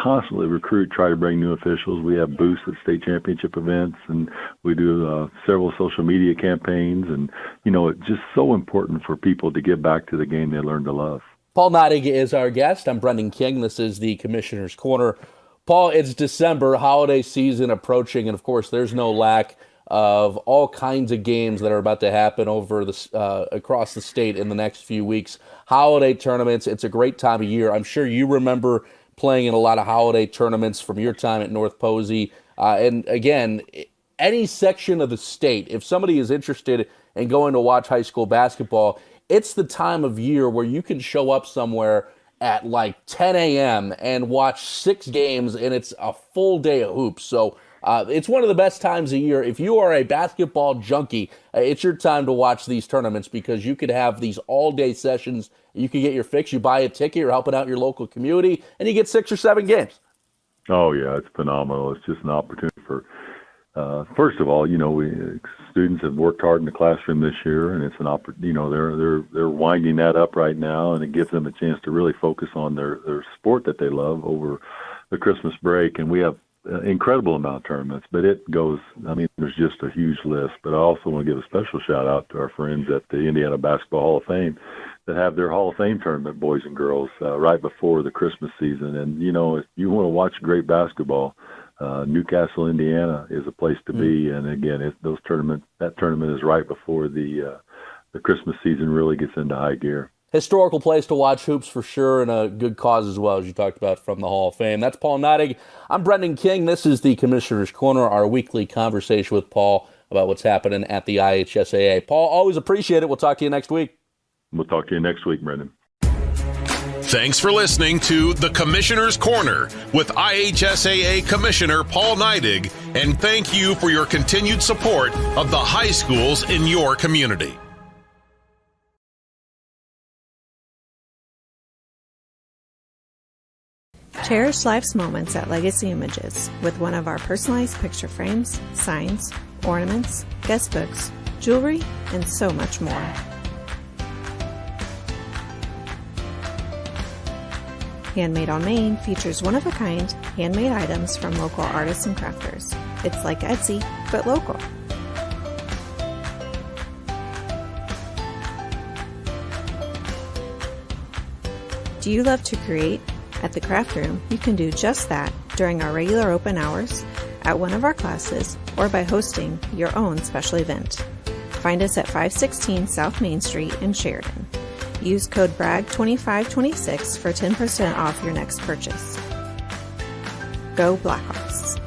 constantly recruit, try to bring new officials. We have booths at state championship events, and we do several social media campaigns. And it's just so important for people to give back to the game they learned to love. Paul Neidig is our guest. I'm Brendan King. This is the Commissioner's Corner. Paul, it's December, holiday season approaching, and of course, there's no lack of all kinds of games that are about to happen over the across the state in the next few weeks. Holiday tournaments, it's a great time of year. I'm sure you remember playing in a lot of holiday tournaments from your time at North Posey. And again, any section of the state, if somebody is interested in going to watch high school basketball, it's the time of year where you can show up somewhere at like 10 a.m. and watch 6 games, and it's a full day of hoops. So it's one of the best times of year. If you are a basketball junkie, it's your time to watch these tournaments because you could have these all-day sessions. You can get your fix. You buy a ticket. You're helping out your local community, and you get 6 or 7 games. Oh, yeah, it's phenomenal. It's just an opportunity for, first of all, students have worked hard in the classroom this year, and it's an opportunity. They're winding that up right now, and it gives them a chance to really focus on their sport that they love over the Christmas break. And we have incredible amount of tournaments, but there's just a huge list. But I also want to give a special shout out to our friends at the Indiana Basketball Hall of Fame that have their Hall of Fame tournament, boys and girls, right before the Christmas season. And, if you want to watch great basketball, Newcastle, Indiana is a place to be. And again, that tournament is right before the Christmas season really gets into high gear. Historical place to watch hoops for sure, and a good cause as well, as you talked about from the Hall of Fame. That's Paul Neidig. I'm Brendan King. This is the Commissioner's Corner, our weekly conversation with Paul about what's happening at the IHSAA. Paul, always appreciate it. We'll talk to you next week. We'll talk to you next week, Brendan. Thanks for listening to the Commissioner's Corner with IHSAA Commissioner Paul Neidig, and thank you for your continued support of the high schools in your community. Cherish life's moments at Legacy Images with one of our personalized picture frames, signs, ornaments, guest books, jewelry, and so much more. Handmade on Main features one-of-a-kind handmade items from local artists and crafters. It's like Etsy, but local. Do you love to create? At the Craft Room, you can do just that during our regular open hours, at one of our classes, or by hosting your own special event. Find us at 516 South Main Street in Sheridan. Use code Bragg 2526 for 10% off your next purchase. Go Blackhawks.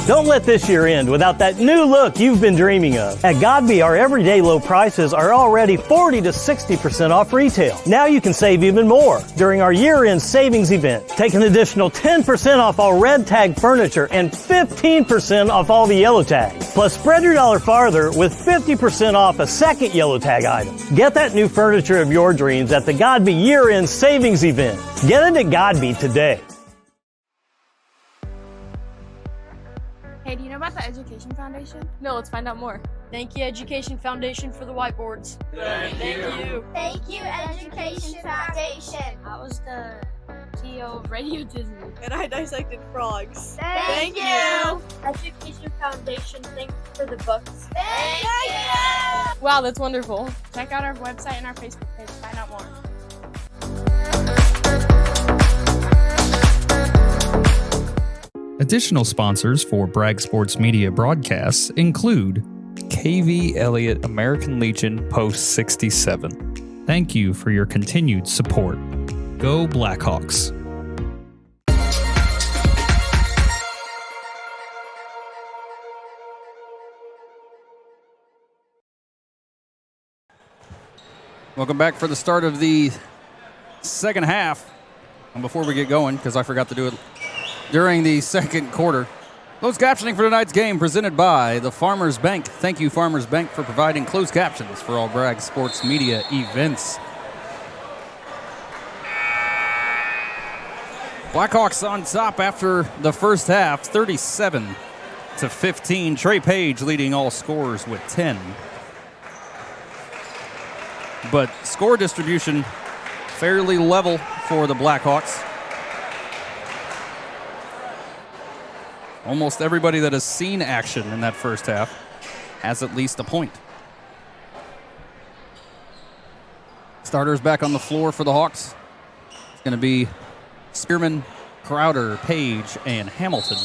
Don't let this year end without that new look you've been dreaming of. At Godby, our everyday low prices are already 40 to 60% off retail. Now you can save even more during our year-end savings event. Take an additional 10% off all red tag furniture and 15% off all the yellow tags. Plus, spread your dollar farther with 50% off a second yellow tag item. Get that new furniture of your dreams at the Godby year-end savings event. Get it at Godby today. Hey, do you know about the Education Foundation? No, let's find out more. Thank you, Education Foundation, for the whiteboards. Thank you. Thank you, Education Foundation. I was the CEO of Radio Disney. And I dissected frogs. Thank you. Education Foundation, thanks for the books. Thank you. Wow, that's wonderful. Check out our website and our Facebook page to find out more. Additional sponsors for Bragg Sports Media broadcasts include KV Elliott American Legion Post 67. Thank you for your continued support. Go Blackhawks. Welcome back for the start of the second half. And before we get going, because I forgot to do it during the second quarter, closed captioning for tonight's game presented by the Farmers Bank. Thank you, Farmers Bank, for providing closed captions for all Bragg sports media events. Blackhawks on top after the first half, 37-15. Trey Page leading all scorers with 10. But score distribution fairly level for the Blackhawks. Almost everybody that has seen action in that first half has at least a point. Starters back on the floor for the Hawks. It's going to be Spearman, Crowder, Page, and Hamilton.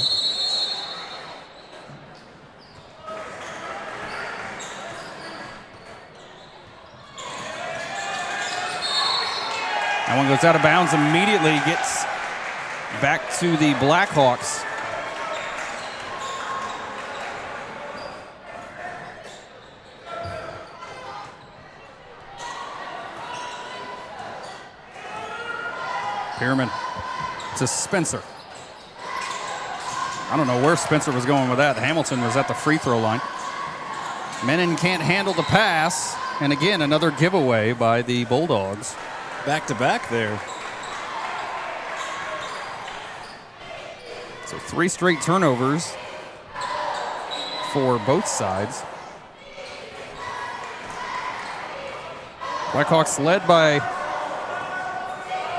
That one goes out of bounds immediately, gets back to the Blackhawks. Pierman to Spencer. I don't know where Spencer was going with that. Hamilton was at the free throw line. Menon can't handle the pass. And again, another giveaway by the Bulldogs. Back to back there. So 3 straight turnovers for both sides. Blackhawks led by...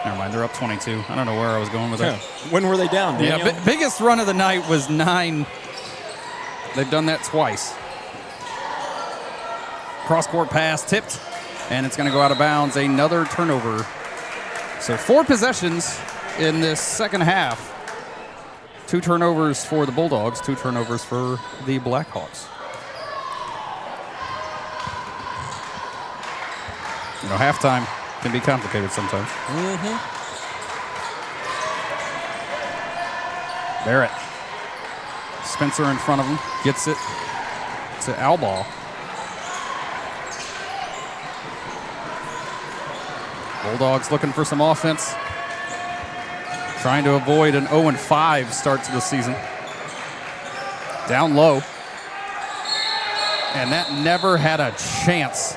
Never mind, they're up 22. I don't know where I was going with that. When were they down, Daniel? Yeah, biggest run of the night was 9. They've done that twice. Cross-court pass tipped, and it's going to go out of bounds. Another turnover. So 4 possessions in this second half. 2 turnovers for the Bulldogs, 2 turnovers for the Blackhawks. You know, halftime can be complicated sometimes. Barrett. Spencer in front of him. Gets it to Albaugh. Bulldogs looking for some offense. Trying to avoid an 0-5 start to the season. Down low. And that never had a chance.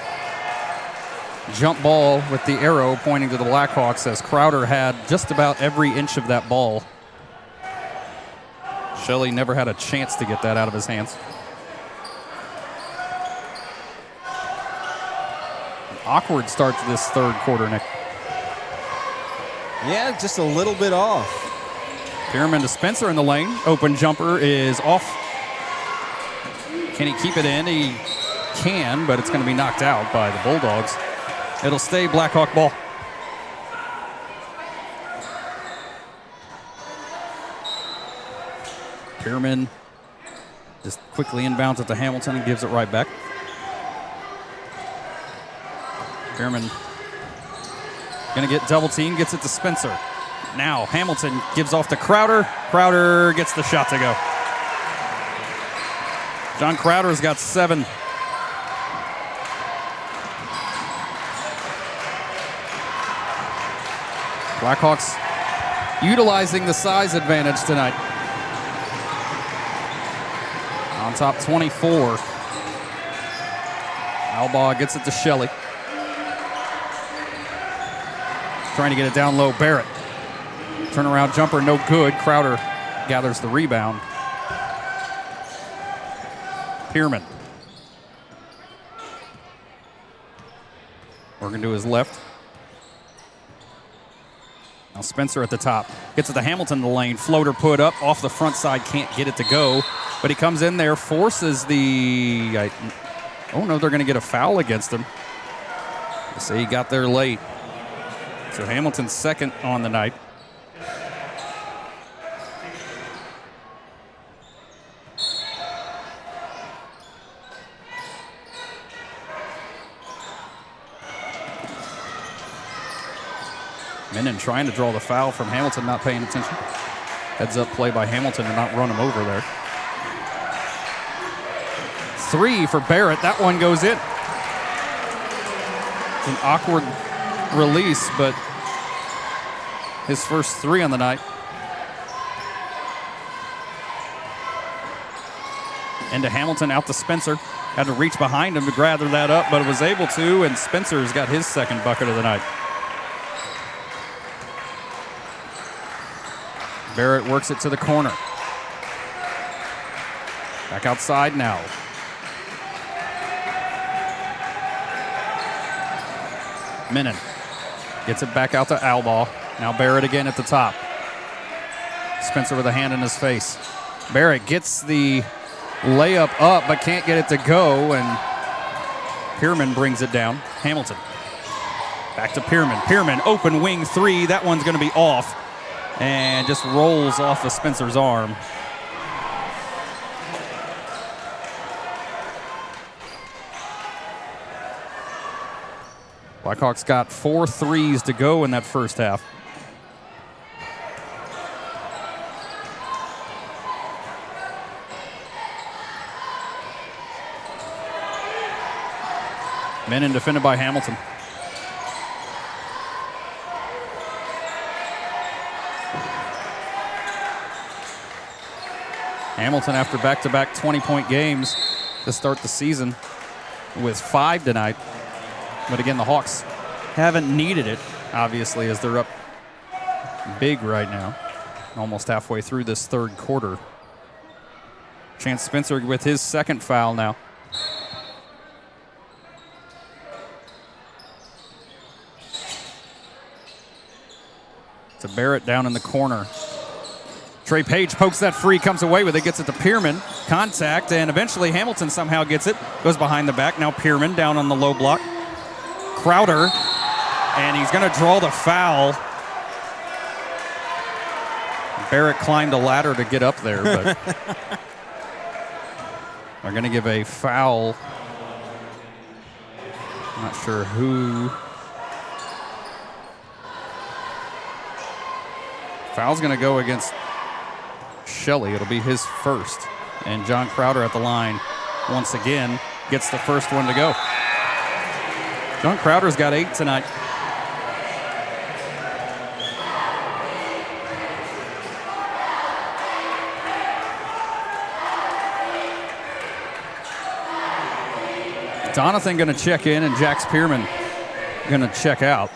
Jump ball with the arrow pointing to the Blackhawks as Crowder had just about every inch of that ball. Shelley never had a chance to get that out of his hands. An awkward start to this third quarter, Nick. Yeah, just a little bit off. Pierman to Spencer in the lane. Open jumper is off. Can he keep it in? He can, but it's going to be knocked out by the Bulldogs. It'll stay Blackhawk ball. Pierman just quickly inbounds it to Hamilton and gives it right back. Pierman going to get double team, gets it to Spencer. Now Hamilton gives off to Crowder. Crowder gets the shot to go. John Crowder's got 7. Blackhawks utilizing the size advantage tonight. On top 24. Albaugh gets it to Shelley. Trying to get it down low. Barrett. Turnaround jumper, no good. Crowder gathers the rebound. Pierman. Working to his left. Now Spencer at the top. Gets it to Hamilton in the lane. Floater put up. Off the front side. Can't get it to go. But he comes in there. Forces the... oh, no. They're going to get a foul against him. They say he got there late. So Hamilton's second on the night. Menon trying to draw the foul from Hamilton, not paying attention. Heads up play by Hamilton to not run him over there. 3 for Barrett. That one goes in. It's an awkward release, but his first 3 on the night. Into Hamilton, out to Spencer. Had to reach behind him to gather that up, but was able to, and Spencer's got his second bucket of the night. Barrett works it to the corner. Back outside now. Minnan gets it back out to Albaugh. Now Barrett again at the top. Spencer with a hand in his face. Barrett gets the layup up, but can't get it to go, and Pierman brings it down. Hamilton. Back to Pierman. Pierman, open wing 3. That one's going to be off, and just rolls off of Spencer's arm. Blackhawks got 4 threes to go in that first half. Minnan defended by Hamilton. Hamilton, after back-to-back 20-point games to start the season, with 5 tonight. But again, the Hawks haven't needed it, obviously, as they're up big right now, almost halfway through this third quarter. Chance Spencer with his second foul now. To Barrett down in the corner. Trey Page pokes that free, comes away with it, gets it to Pierman. Contact, and eventually Hamilton somehow gets it. Goes behind the back. Now Pierman down on the low block. Crowder, and he's going to draw the foul. Barrett climbed a ladder to get up there, but they're going to give a foul. I'm not sure who. Foul's going to go against Shelley. It'll be his first. And John Crowder at the line once again gets the first one to go. John Crowder's got 8 tonight. Donathan going to check in, and Jax Pierman going to check out.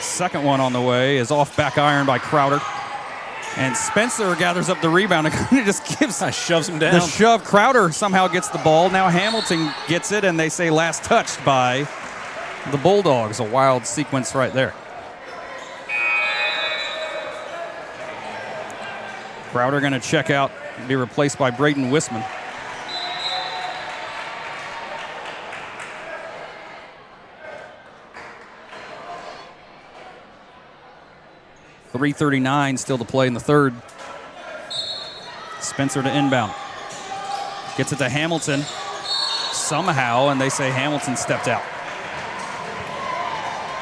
Second one on the way is off back iron by Crowder. And Spencer gathers up the rebound and kind of just gives shoves him down. The shove. Crowder somehow gets the ball. Now Hamilton gets it, and they say last touched by the Bulldogs. A wild sequence right there. Crowder going to check out and be replaced by Braden Wisman. .339 still to play in the third. Spencer to inbound. Gets it to Hamilton somehow, and they say Hamilton stepped out.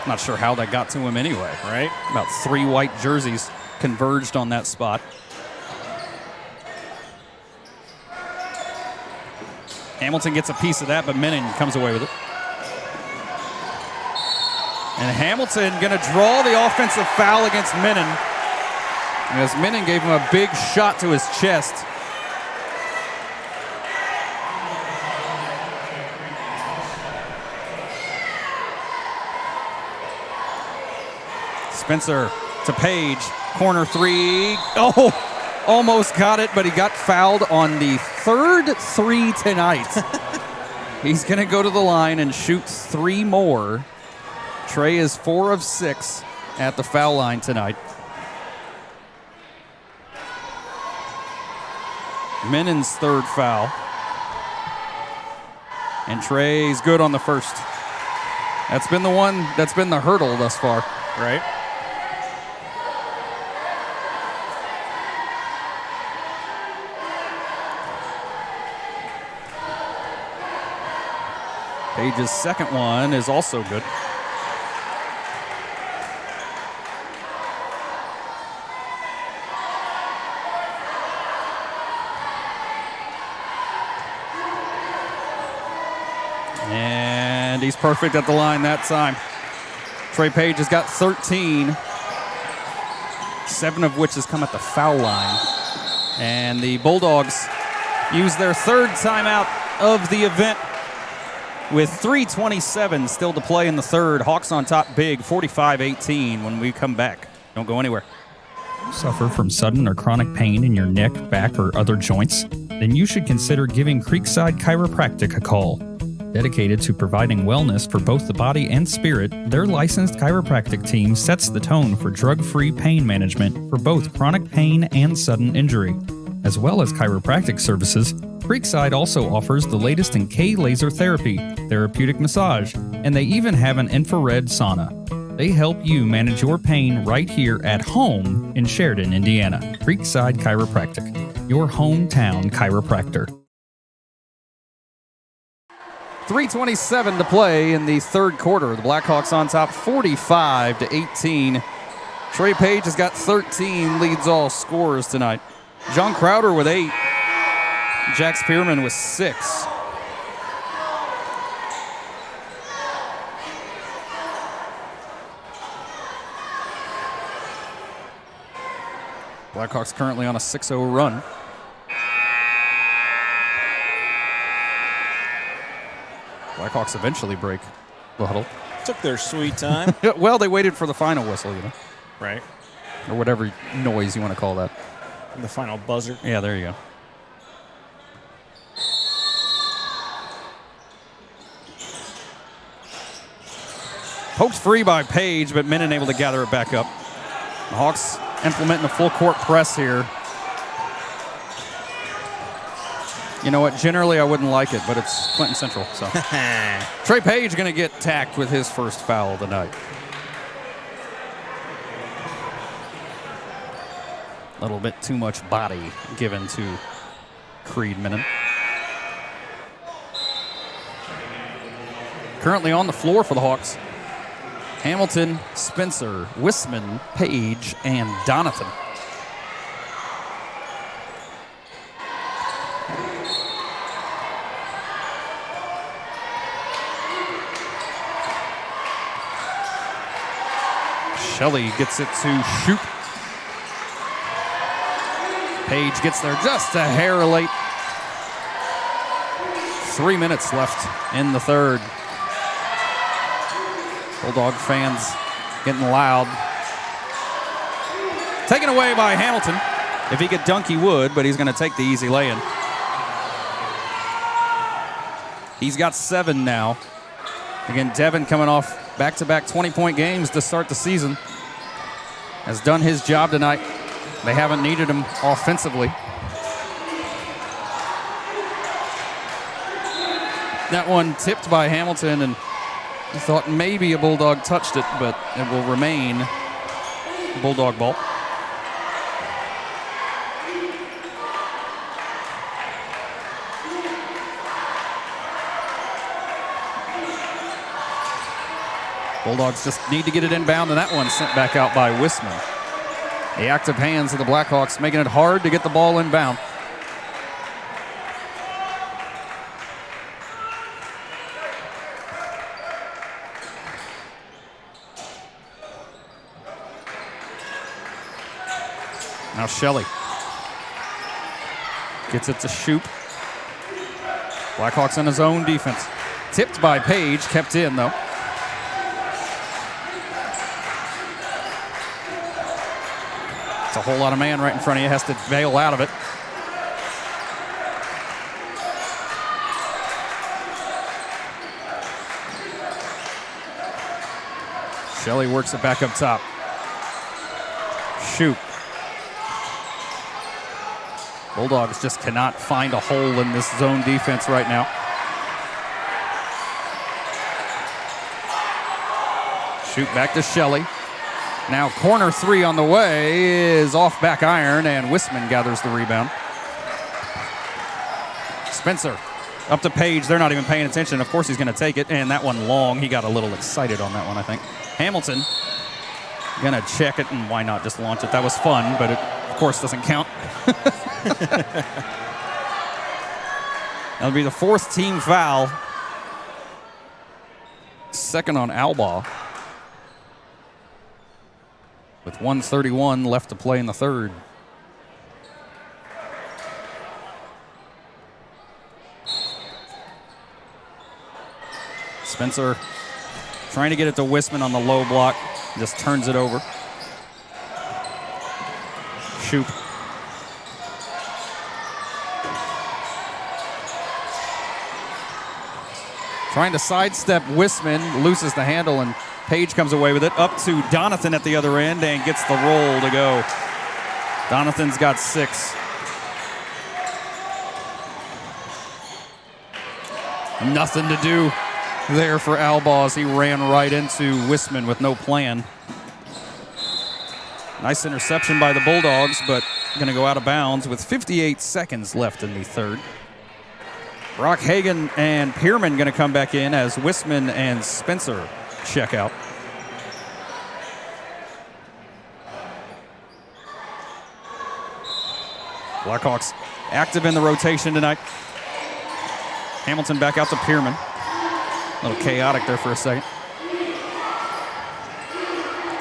Not sure how that got to him anyway, right? About 3 white jerseys converged on that spot. Hamilton gets a piece of that, but Minnan comes away with it. And Hamilton going to draw the offensive foul against Minnan, as Minnan gave him a big shot to his chest. Spencer to Page, corner 3. Oh, almost got it, but he got fouled on the third 3 tonight. He's going to go to the line and shoot 3 more. Trey is 4 of 6 at the foul line tonight. Minnan's third foul. And Trey's good on the first. That's been the one that's been the hurdle thus far, right? Page's second one is also good. And he's perfect at the line that time. Trey Page has got 13, 7 of which has come at the foul line. And the Bulldogs use their third timeout of the event with 3:27 still to play in the third. Hawks on top big, 45-18 when we come back. Don't go anywhere. Suffer from sudden or chronic pain in your neck, back, or other joints? Then you should consider giving Creekside Chiropractic a call. Dedicated to providing wellness for both the body and spirit, their licensed chiropractic team sets the tone for drug-free pain management for both chronic pain and sudden injury. As well as chiropractic services, Creekside also offers the latest in K-laser therapy, therapeutic massage, and they even have an infrared sauna. They help you manage your pain right here at home in Sheridan, Indiana. Creekside Chiropractic, your hometown chiropractor. 3:27 to play in the third quarter. The Blackhawks on top 45-18. Trey Page has got 13, leads all scorers tonight. John Crowder with 8. Jack Spearman with 6. Blackhawks currently on a 6-0 run. Blackhawks eventually break the huddle. Took their sweet time. Well, they waited for the final whistle, you know. Right. Or whatever noise you want to call that. And the final buzzer. Yeah, there you go. Poked free by Page, but Minnan able to gather it back up. The Hawks implementing the full court press here. You know what? Generally, I wouldn't like it, but it's Clinton Central. So Trey Page going to get tacked with his first foul of the night. A little bit too much body given to Creed Minnan. Currently on the floor for the Hawks, Hamilton, Spencer, Wisman, Page, and Donathan. Shelley gets it to Shoop. Page gets there just a hair late. 3 minutes left in the third. Bulldog fans getting loud. Taken away by Hamilton. If he could dunk, he would, but he's going to take the easy lay-in. He's got 7 now. Again, Devin coming off back-to-back 20-point games to start the season. Has done his job tonight. They haven't needed him offensively. That one tipped by Hamilton, and I thought maybe a Bulldog touched it, but it will remain Bulldog ball. Bulldogs just need to get it inbound, and that one sent back out by Wisman. The active hands of the Blackhawks making it hard to get the ball inbound. Now Shelley gets it to Shoop. Blackhawks in his own defense. Tipped by Page, kept in though. It's a whole lot of man right in front of you, has to bail out of it. Shelley works it back up top. Shoot. Bulldogs just cannot find a hole in this zone defense right now. Shoot back to Shelley. Now corner 3 on the way is off back iron, and Wisman gathers the rebound. Spencer up to Page. They're not even paying attention. Of course he's going to take it, and that one long. He got a little excited on that one, I think. Hamilton going to check it, and why not just launch it? That was fun, but it, of course, doesn't count. That'll be the 4th team foul Second on Albaugh. With 1:31 left to play in the third. Spencer trying to get it to Wisman on the low block. Just turns it over. Shoop. Trying to sidestep Wisman, loses the handle, and Page comes away with it. Up to Donathan at the other end and gets the roll to go. Donathan's got 6. Nothing to do there for Albaugh as he ran right into Wisman with no plan. Nice interception by the Bulldogs, but going to go out of bounds with 58 seconds left in the third. Brock Hagan and Pierman going to come back in as Wisman and Spencer check out. Blackhawks active in the rotation tonight. Hamilton back out to Pierman. A little chaotic there for a second.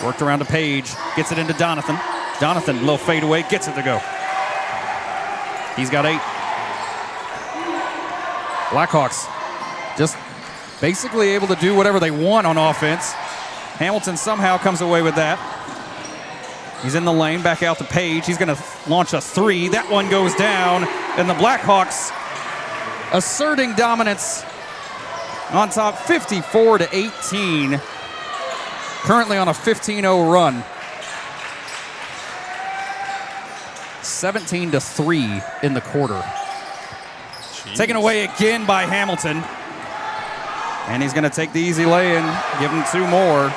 Worked around to Page, gets it into Donathan. Donathan, a little fade away, gets it to go. He's got 8. Blackhawks just basically able to do whatever they want on offense. Hamilton somehow comes away with that. He's in the lane, back out to Page. He's going to launch a 3. That one goes down, and the Blackhawks asserting dominance on top 54-18. Currently on a 15-0 run. 17-3 in the quarter. Jeez. Taken away again by Hamilton. And he's going to take the easy lay and give him 2 more.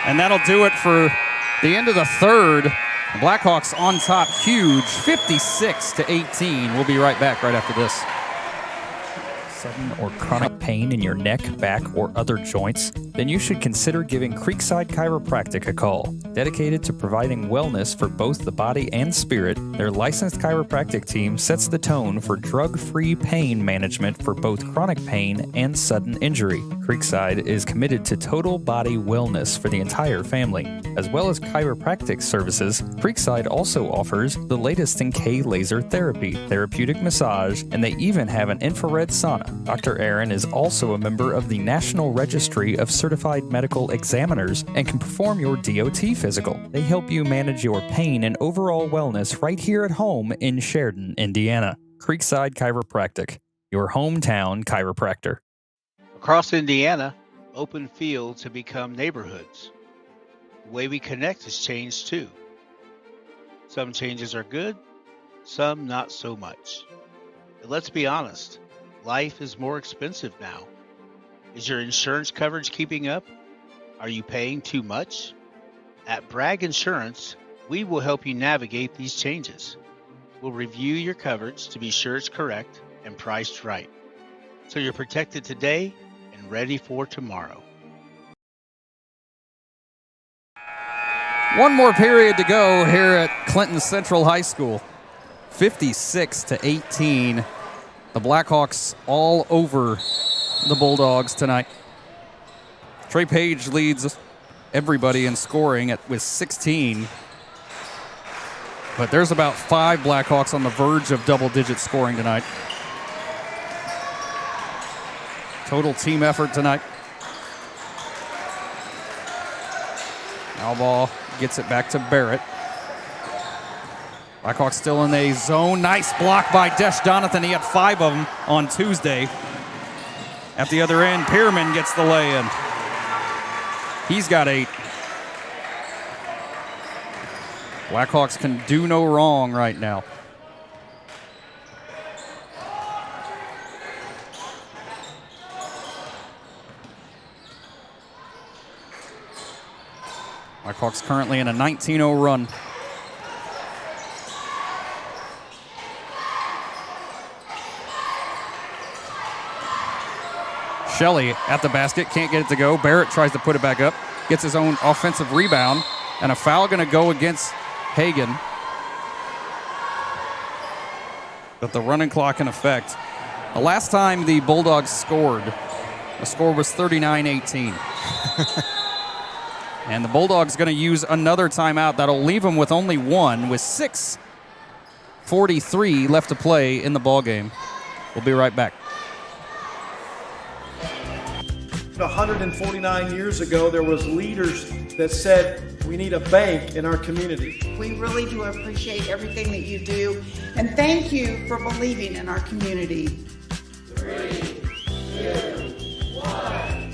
And that'll do it for the end of the third. The Blackhawks on top, huge, 56-18. We'll be right back right after this. Sudden or chronic pain in your neck, back, or other joints? Then you should consider giving Creekside Chiropractic a call. Dedicated to providing wellness for both the body and spirit, their licensed chiropractic team sets the tone for drug-free pain management for both chronic pain and sudden injury. Creekside is committed to total body wellness for the entire family. As well as chiropractic services, Creekside also offers the latest in K-laser therapy, therapeutic massage, and they even have an infrared sauna. Dr. Aaron is also a member of the National Registry of Certified Medical Examiners and can perform your DOT physical. They help you manage your pain and overall wellness right here at home in Sheridan, Indiana. Creekside Chiropractic, your hometown chiropractor. Across Indiana, open fields have become neighborhoods. The way we connect has changed too. Some changes are good, some not so much. But let's be honest, life is more expensive now. Is your insurance coverage keeping up? Are you paying too much? At Bragg Insurance, we will help you navigate these changes. We'll review your coverage to be sure it's correct and priced right, so you're protected today and ready for tomorrow. One more period to go here at Clinton Central High School. 56-18. The Blackhawks all over the Bulldogs tonight. Trey Page leads everybody in scoring with 16. But there's about 5 Blackhawks on the verge of double-digit scoring tonight. Total team effort tonight. Albaugh gets it back to Barrett. Blackhawks still in a zone. Nice block by Desh Donathan. He had 5 of them on Tuesday. At the other end, Pierman gets the lay-in. He's got 8. Blackhawks can do no wrong right now. Blackhawks currently in a 19-0 run. Shelley at the basket, can't get it to go. Barrett tries to put it back up, gets his own offensive rebound, and a foul going to go against Hagan. But the running clock in effect. The last time the Bulldogs scored, the score was 39-18. And the Bulldogs going to use another timeout. That'll leave them with only one, with 6:43 left to play in the ballgame. We'll be right back. 149 years ago, there was leaders that said we need a bank in our community. We really do appreciate everything that you do, and thank you for believing in our community. 3, 2, 1.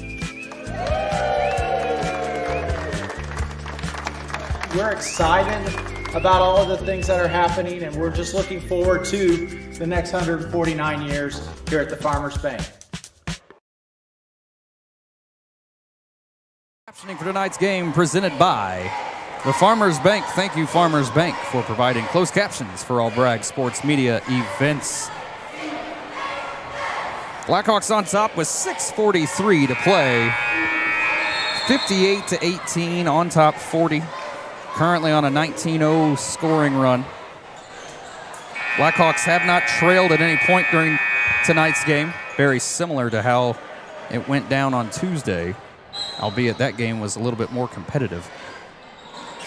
We're excited about all of the things that are happening, and we're just looking forward to the next 149 years here at the Farmers Bank. Captioning for tonight's game presented by the Farmers Bank. Thank you, Farmers Bank, for providing closed captions for all Bragg sports media events. Blackhawks on top with 6:43 to play. 58-18 on top 40. Currently on a 19-0 scoring run. Blackhawks have not trailed at any point during tonight's game. Very similar to how it went down on Tuesday, albeit that game was a little bit more competitive.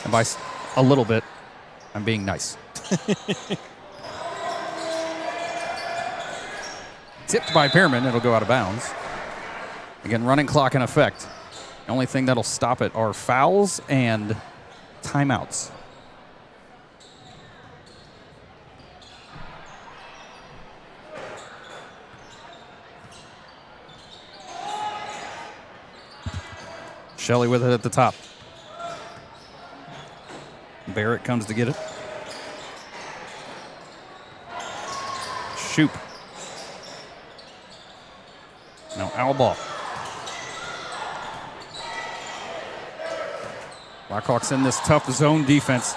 And by a little bit, I'm being nice. Tipped by Pearman, it'll go out of bounds. Again, running clock in effect. The only thing that'll stop it are fouls and timeouts. Shelley with it at the top. Barrett comes to get it. Shoop. Now our ball. Blackhawks in this tough zone defense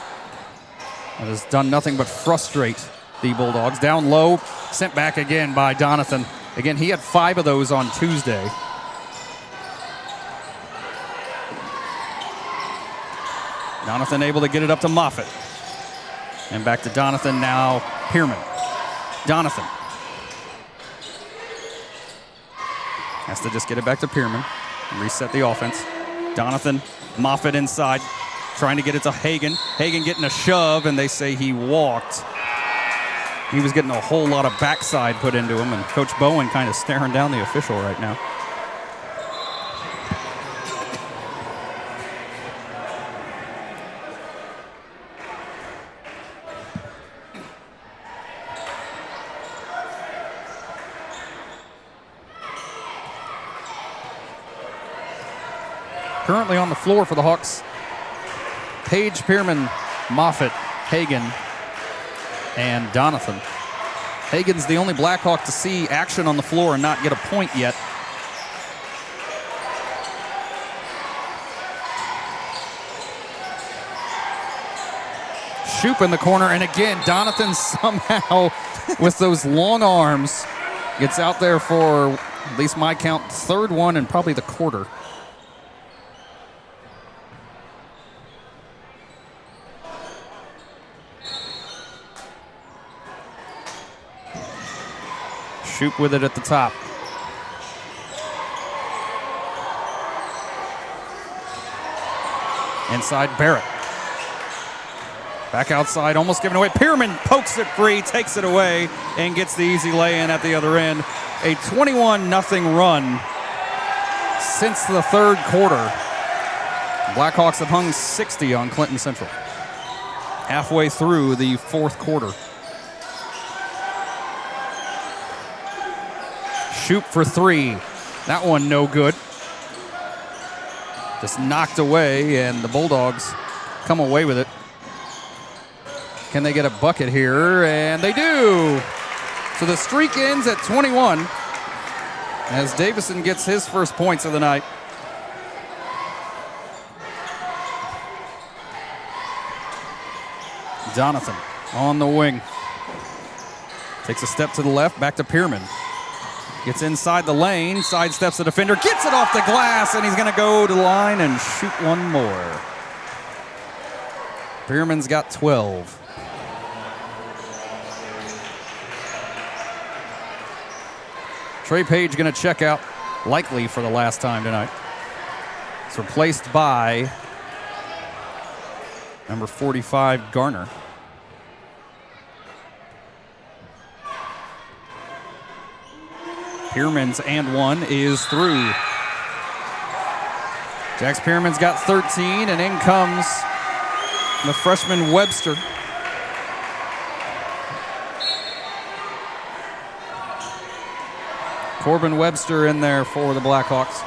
that has done nothing but frustrate the Bulldogs. Down low, sent back again by Donathan. Again, he had 5 of those on Tuesday. Donathan able to get it up to Moffitt. And back to Donathan now, Pearman. Donathan. Has to just get it back to Pearman and reset the offense. Donathan, Moffitt inside, trying to get it to Hagan. Hagan getting a shove, and they say he walked. He was getting a whole lot of backside put into him, and Coach Bowen kind of staring down the official right now. Currently on the floor for the Hawks, Page, Pearman, Moffitt, Hagan, and Donathan. Hagan's the only Blackhawk to see action on the floor and not get a point yet. Shoop in the corner, and again, Donathan somehow, with those long arms, gets out there for, at least my count, third one and probably the quarter. Shoop with it at the top. Inside, Barrett. Back outside, almost given away. Pearman pokes it free, takes it away, and gets the easy lay-in at the other end. A 21-0 run since the third quarter. Blackhawks have hung 60 on Clinton Central. Halfway through the fourth quarter. Shoop for 3. That one no good. Just knocked away, and the Bulldogs come away with it. Can they get a bucket here? And they do. So the streak ends at 21 as Davison gets his first points of the night. Donathan on the wing. Takes a step to the left, back to Pearman. Gets inside the lane, sidesteps the defender, gets it off the glass, and he's going to go to the line and shoot one more. Pearman's got 12. Trey Page going to check out, likely for the last time tonight. It's replaced by number 45, Garner. Pearman's and one is through. Jax Pearman's got 13, and in comes the freshman Webster. Corbin Webster in there for the Blackhawks.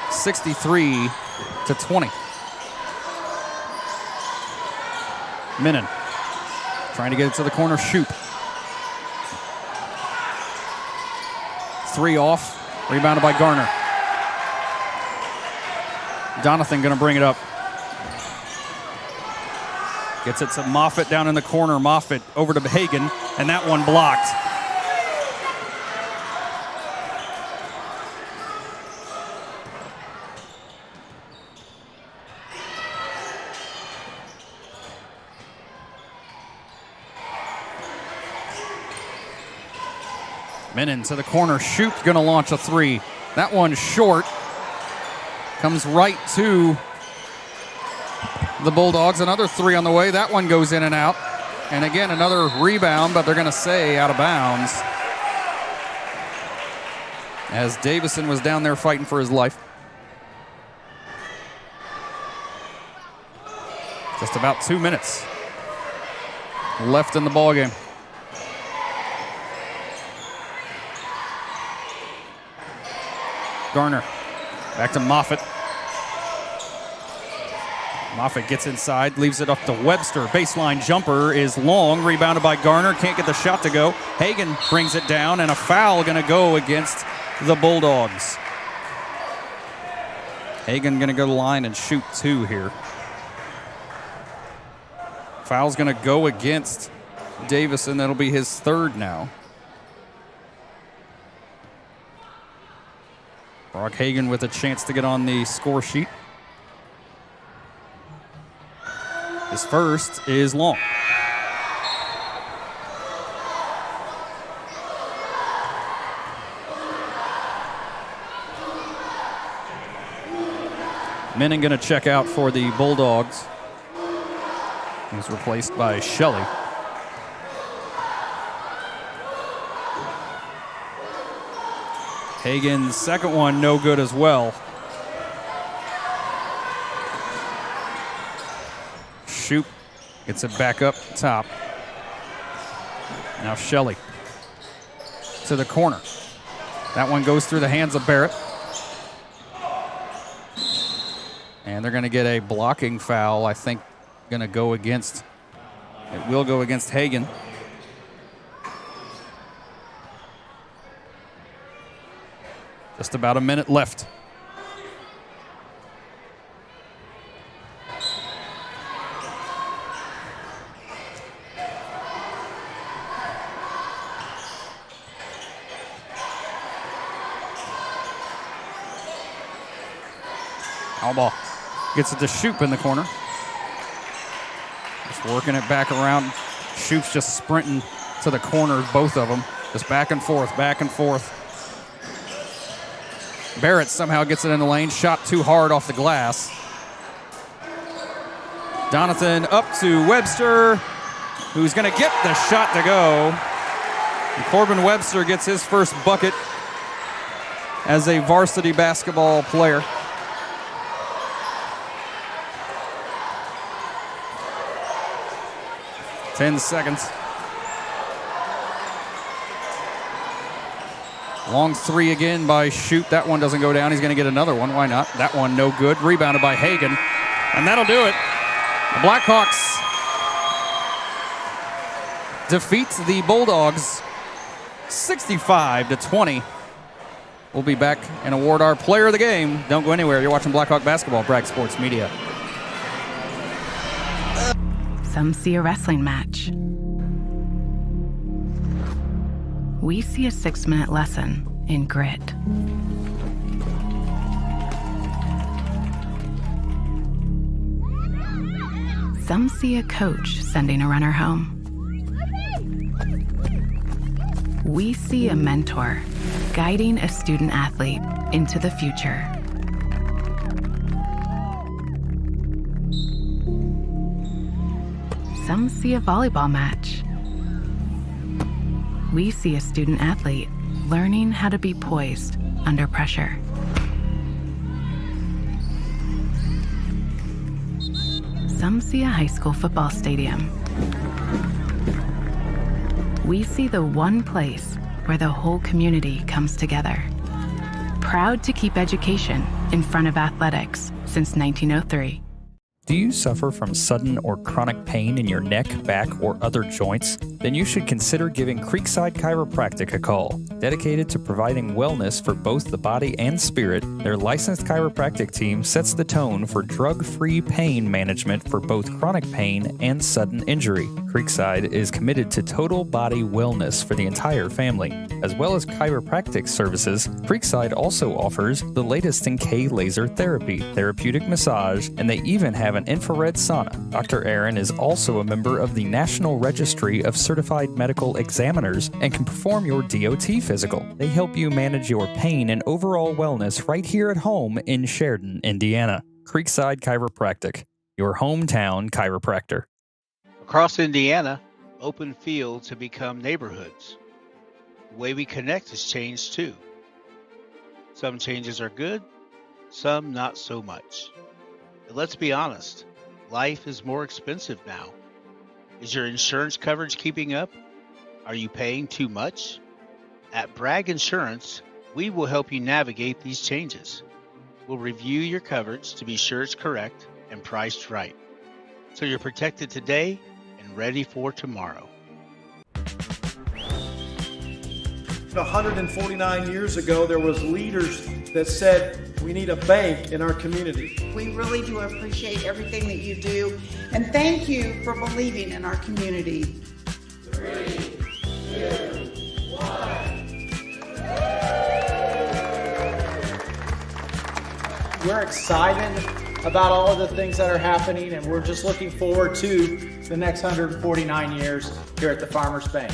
63-20. Minnan trying to get it to the corner. Shoop. 3 off. Rebounded by Garner. Donathan going to bring it up. Gets it to Moffitt down in the corner. Moffitt over to Hagan, and that one blocked. Minnan to the corner. Shoop going to launch a 3. That one short. Comes right to the Bulldogs. Another 3 on the way. That one goes in and out. And again, another rebound, but they're going to say out of bounds. As Davison was down there fighting for his life. Just about 2 minutes left in the ballgame. Garner back to Moffitt. Moffitt gets inside, leaves it up to Webster. Baseline jumper is long, rebounded by Garner. Can't get the shot to go. Hagan brings it down, and a foul going to go against the Bulldogs. Hagan going to go to the line and shoot 2 here. Foul's going to go against Davison. That'll be his 3rd now. Brock Hagan with a chance to get on the score sheet. His first is long. Minnan going to check out for the Bulldogs. He's replaced by Shelley. Hagan's second one no good as well. Shoop gets it back up top. Now Shelley to the corner. That one goes through the hands of Barrett. And they're going to get a blocking foul, I think, going to go against, it will go against Hagan. Just about a minute left. Albaugh gets it to Shoop in the corner. Just working it back around. Shoop's just sprinting to the corner, both of them. Just back and forth, back and forth. Barrett somehow gets it in the lane. Shot too hard off the glass. Donathan up to Webster, who's going to get the shot to go. And Corbin Webster gets his first bucket as a varsity basketball player. Ten seconds. Long 3 again by Shoop. That one doesn't go down. He's going to get another one. Why not? That one no good. Rebounded by Hagan. And that'll do it. The Blackhawks defeat the Bulldogs 65-20. We'll be back and award our player of the game. Don't go anywhere. You're watching Blackhawk basketball, Bragg Sports Media. Some see a wrestling match. We see a 6-minute lesson in grit. Some see a coach sending a runner home. We see a mentor guiding a student athlete into the future. Some see a volleyball match. We see a student athlete learning how to be poised under pressure. Some see a high school football stadium. We see the one place where the whole community comes together. Proud to keep education in front of athletics since 1903. Do you suffer from sudden or chronic pain in your neck, back, or other joints? Then you should consider giving Creekside Chiropractic a call. Dedicated to providing wellness for both the body and spirit, their licensed chiropractic team sets the tone for drug-free pain management for both chronic pain and sudden injury. Creekside is committed to total body wellness for the entire family. As well as chiropractic services, Creekside also offers the latest in K-laser therapy, therapeutic massage, and they even have an infrared sauna. Dr. Aaron is also a member of the National Registry of Certified Medical Examiners and can perform your DOT physical. They help you manage your pain and overall wellness right here at home in Sheridan, Indiana. Creekside Chiropractic, your hometown chiropractor. Across Indiana, open fields have become neighborhoods. The way we connect has changed too. Some changes are good, some not so much. But let's be honest, life is more expensive now. Is your insurance coverage keeping up? Are you paying too much? At Bragg Insurance, we will help you navigate these changes. We'll review your coverage to be sure it's correct and priced right, so you're protected today and ready for tomorrow. 149 years ago, there was leaders that said we need a bank in our community. We really do appreciate everything that you do, and thank you for believing in our community. 3, 2, 1. We're excited about all of the things that are happening, and we're just looking forward to the next 149 years here at the Farmers Bank.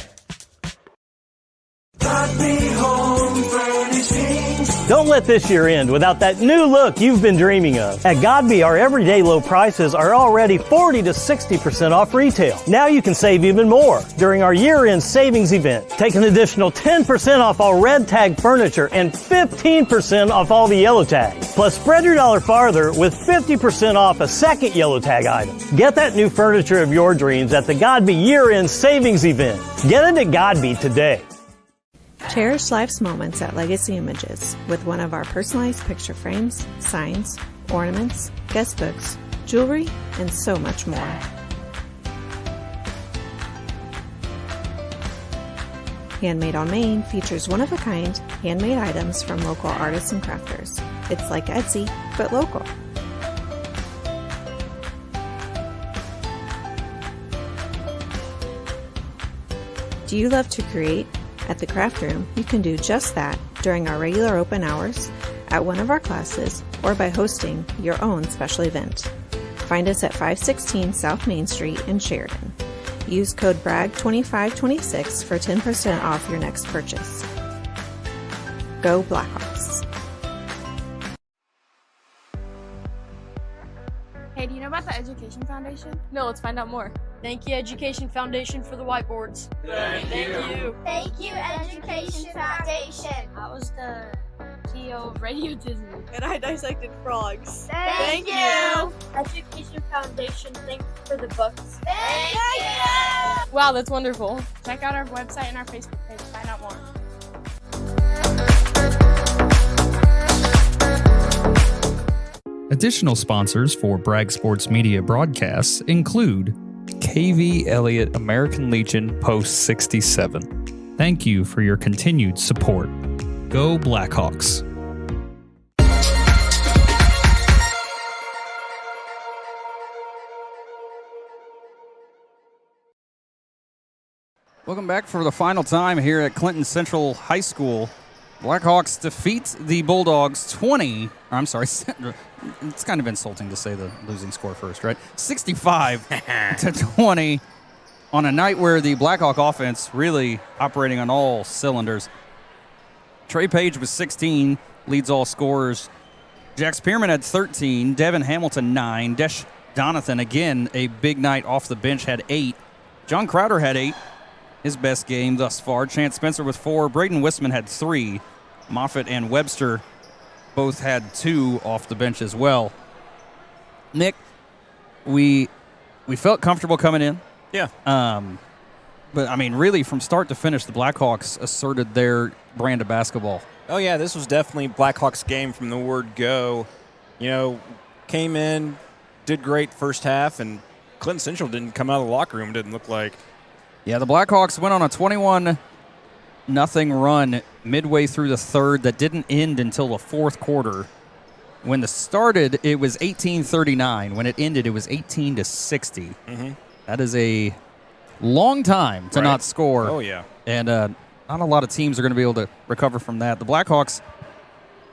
Don't let this year end without that new look you've been dreaming of. At Godby, our everyday low prices are already 40 to 60% off retail. Now you can save even more during our year-end savings event. Take an additional 10% off all red tag furniture and 15% off all the yellow tags. Plus, spread your dollar farther with 50% off a second yellow tag item. Get that new furniture of your dreams at the Godby year-end savings event. Get it at Godby today. Cherish life's moments at Legacy Images with one of our personalized picture frames, signs, ornaments, guest books, jewelry, and so much more. Handmade on Main features one-of-a-kind handmade items from local artists and crafters. It's like Etsy, but local. Do you love to create? At the Craft Room, you can do just that during our regular open hours, at one of our classes, or by hosting your own special event. Find us at 516 South Main Street in Sheridan. Use code BRAGG2526 for 10% off your next purchase. Go Blackhawks! Hey, do you know about the Education Foundation? No, let's find out more. Thank you, Education Foundation, for the whiteboards. Thank you. Thank you, Education Foundation. I was the CEO of Radio Disney. And I dissected frogs. Thank you. Education Foundation, thanks for the books. Thank you. Wow, that's wonderful. Check out our website and our Facebook page to find out more. Additional sponsors for Bragg Sports Media broadcasts include KV Elliott American Legion Post 67. Thank you for your continued support. Go Blackhawks! Welcome back for the final time here at Clinton Central High School. Blackhawks defeat the Bulldogs 20. I'm sorry, it's kind of insulting to say the losing score first, right? 65 to 20 on a night where the Blackhawk offense really operating on all cylinders. Trey Page with 16, leads all scorers. Jack Spearman had 13, Devin Hamilton 9, Desh Donathan, again, a big night off the bench, had 8. John Crowder had 8, his best game thus far. Chance Spencer with 4, Braden Wisman had 3. Moffitt and Webster both had 2 off the bench as well. Nick, we felt comfortable coming in. Yeah. But, I mean, really, from start to finish, the Blackhawks asserted their brand of basketball. Oh, yeah, this was definitely Blackhawks game from the word go. Came in, did great first half, and Clinton Central didn't come out of the locker room, didn't look like. Yeah, the Blackhawks went on a 21-0 run midway through the third that didn't end until the fourth quarter. When it started, it was 18-39. When it ended, it was 18-60. Mm-hmm. That is a long time to not score. Oh, yeah. And not a lot of teams are going to be able to recover from that. The Blackhawks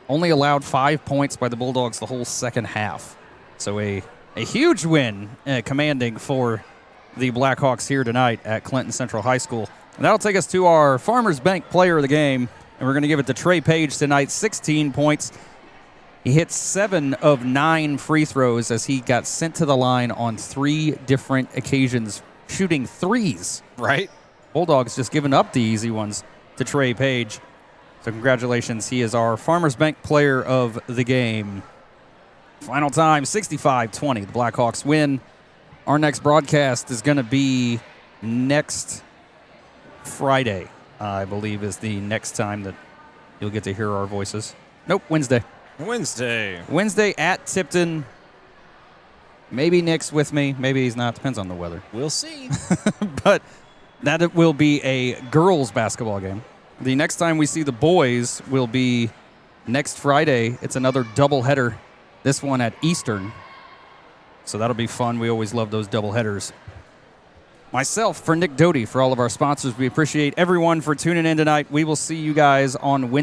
only allowed 5 points by the Bulldogs the whole second half. So a huge win, commanding for the Blackhawks here tonight at Clinton Central High School. And that'll take us to our Farmers Bank player of the game, and we're going to give it to Trey Page tonight, 16 points. He hit 7 of 9 free throws as he got sent to the line on 3 different occasions, shooting threes. Right. Bulldogs just giving up the easy ones to Trey Page. So congratulations, he is our Farmers Bank player of the game. Final time, 65-20. The Blackhawks win. Our next broadcast is going to be next Friday, I believe, is the next time that you'll get to hear our voices. Nope, Wednesday. Wednesday at Tipton. Maybe Nick's with me. Maybe he's not. Depends on the weather. We'll see. But that will be a girls' basketball game. The next time we see the boys will be next Friday. It's another doubleheader. This one at Eastern. So that'll be fun. We always love those doubleheaders. Myself, for Nick Doty, for all of our sponsors, we appreciate everyone for tuning in tonight. We will see you guys on Wednesday.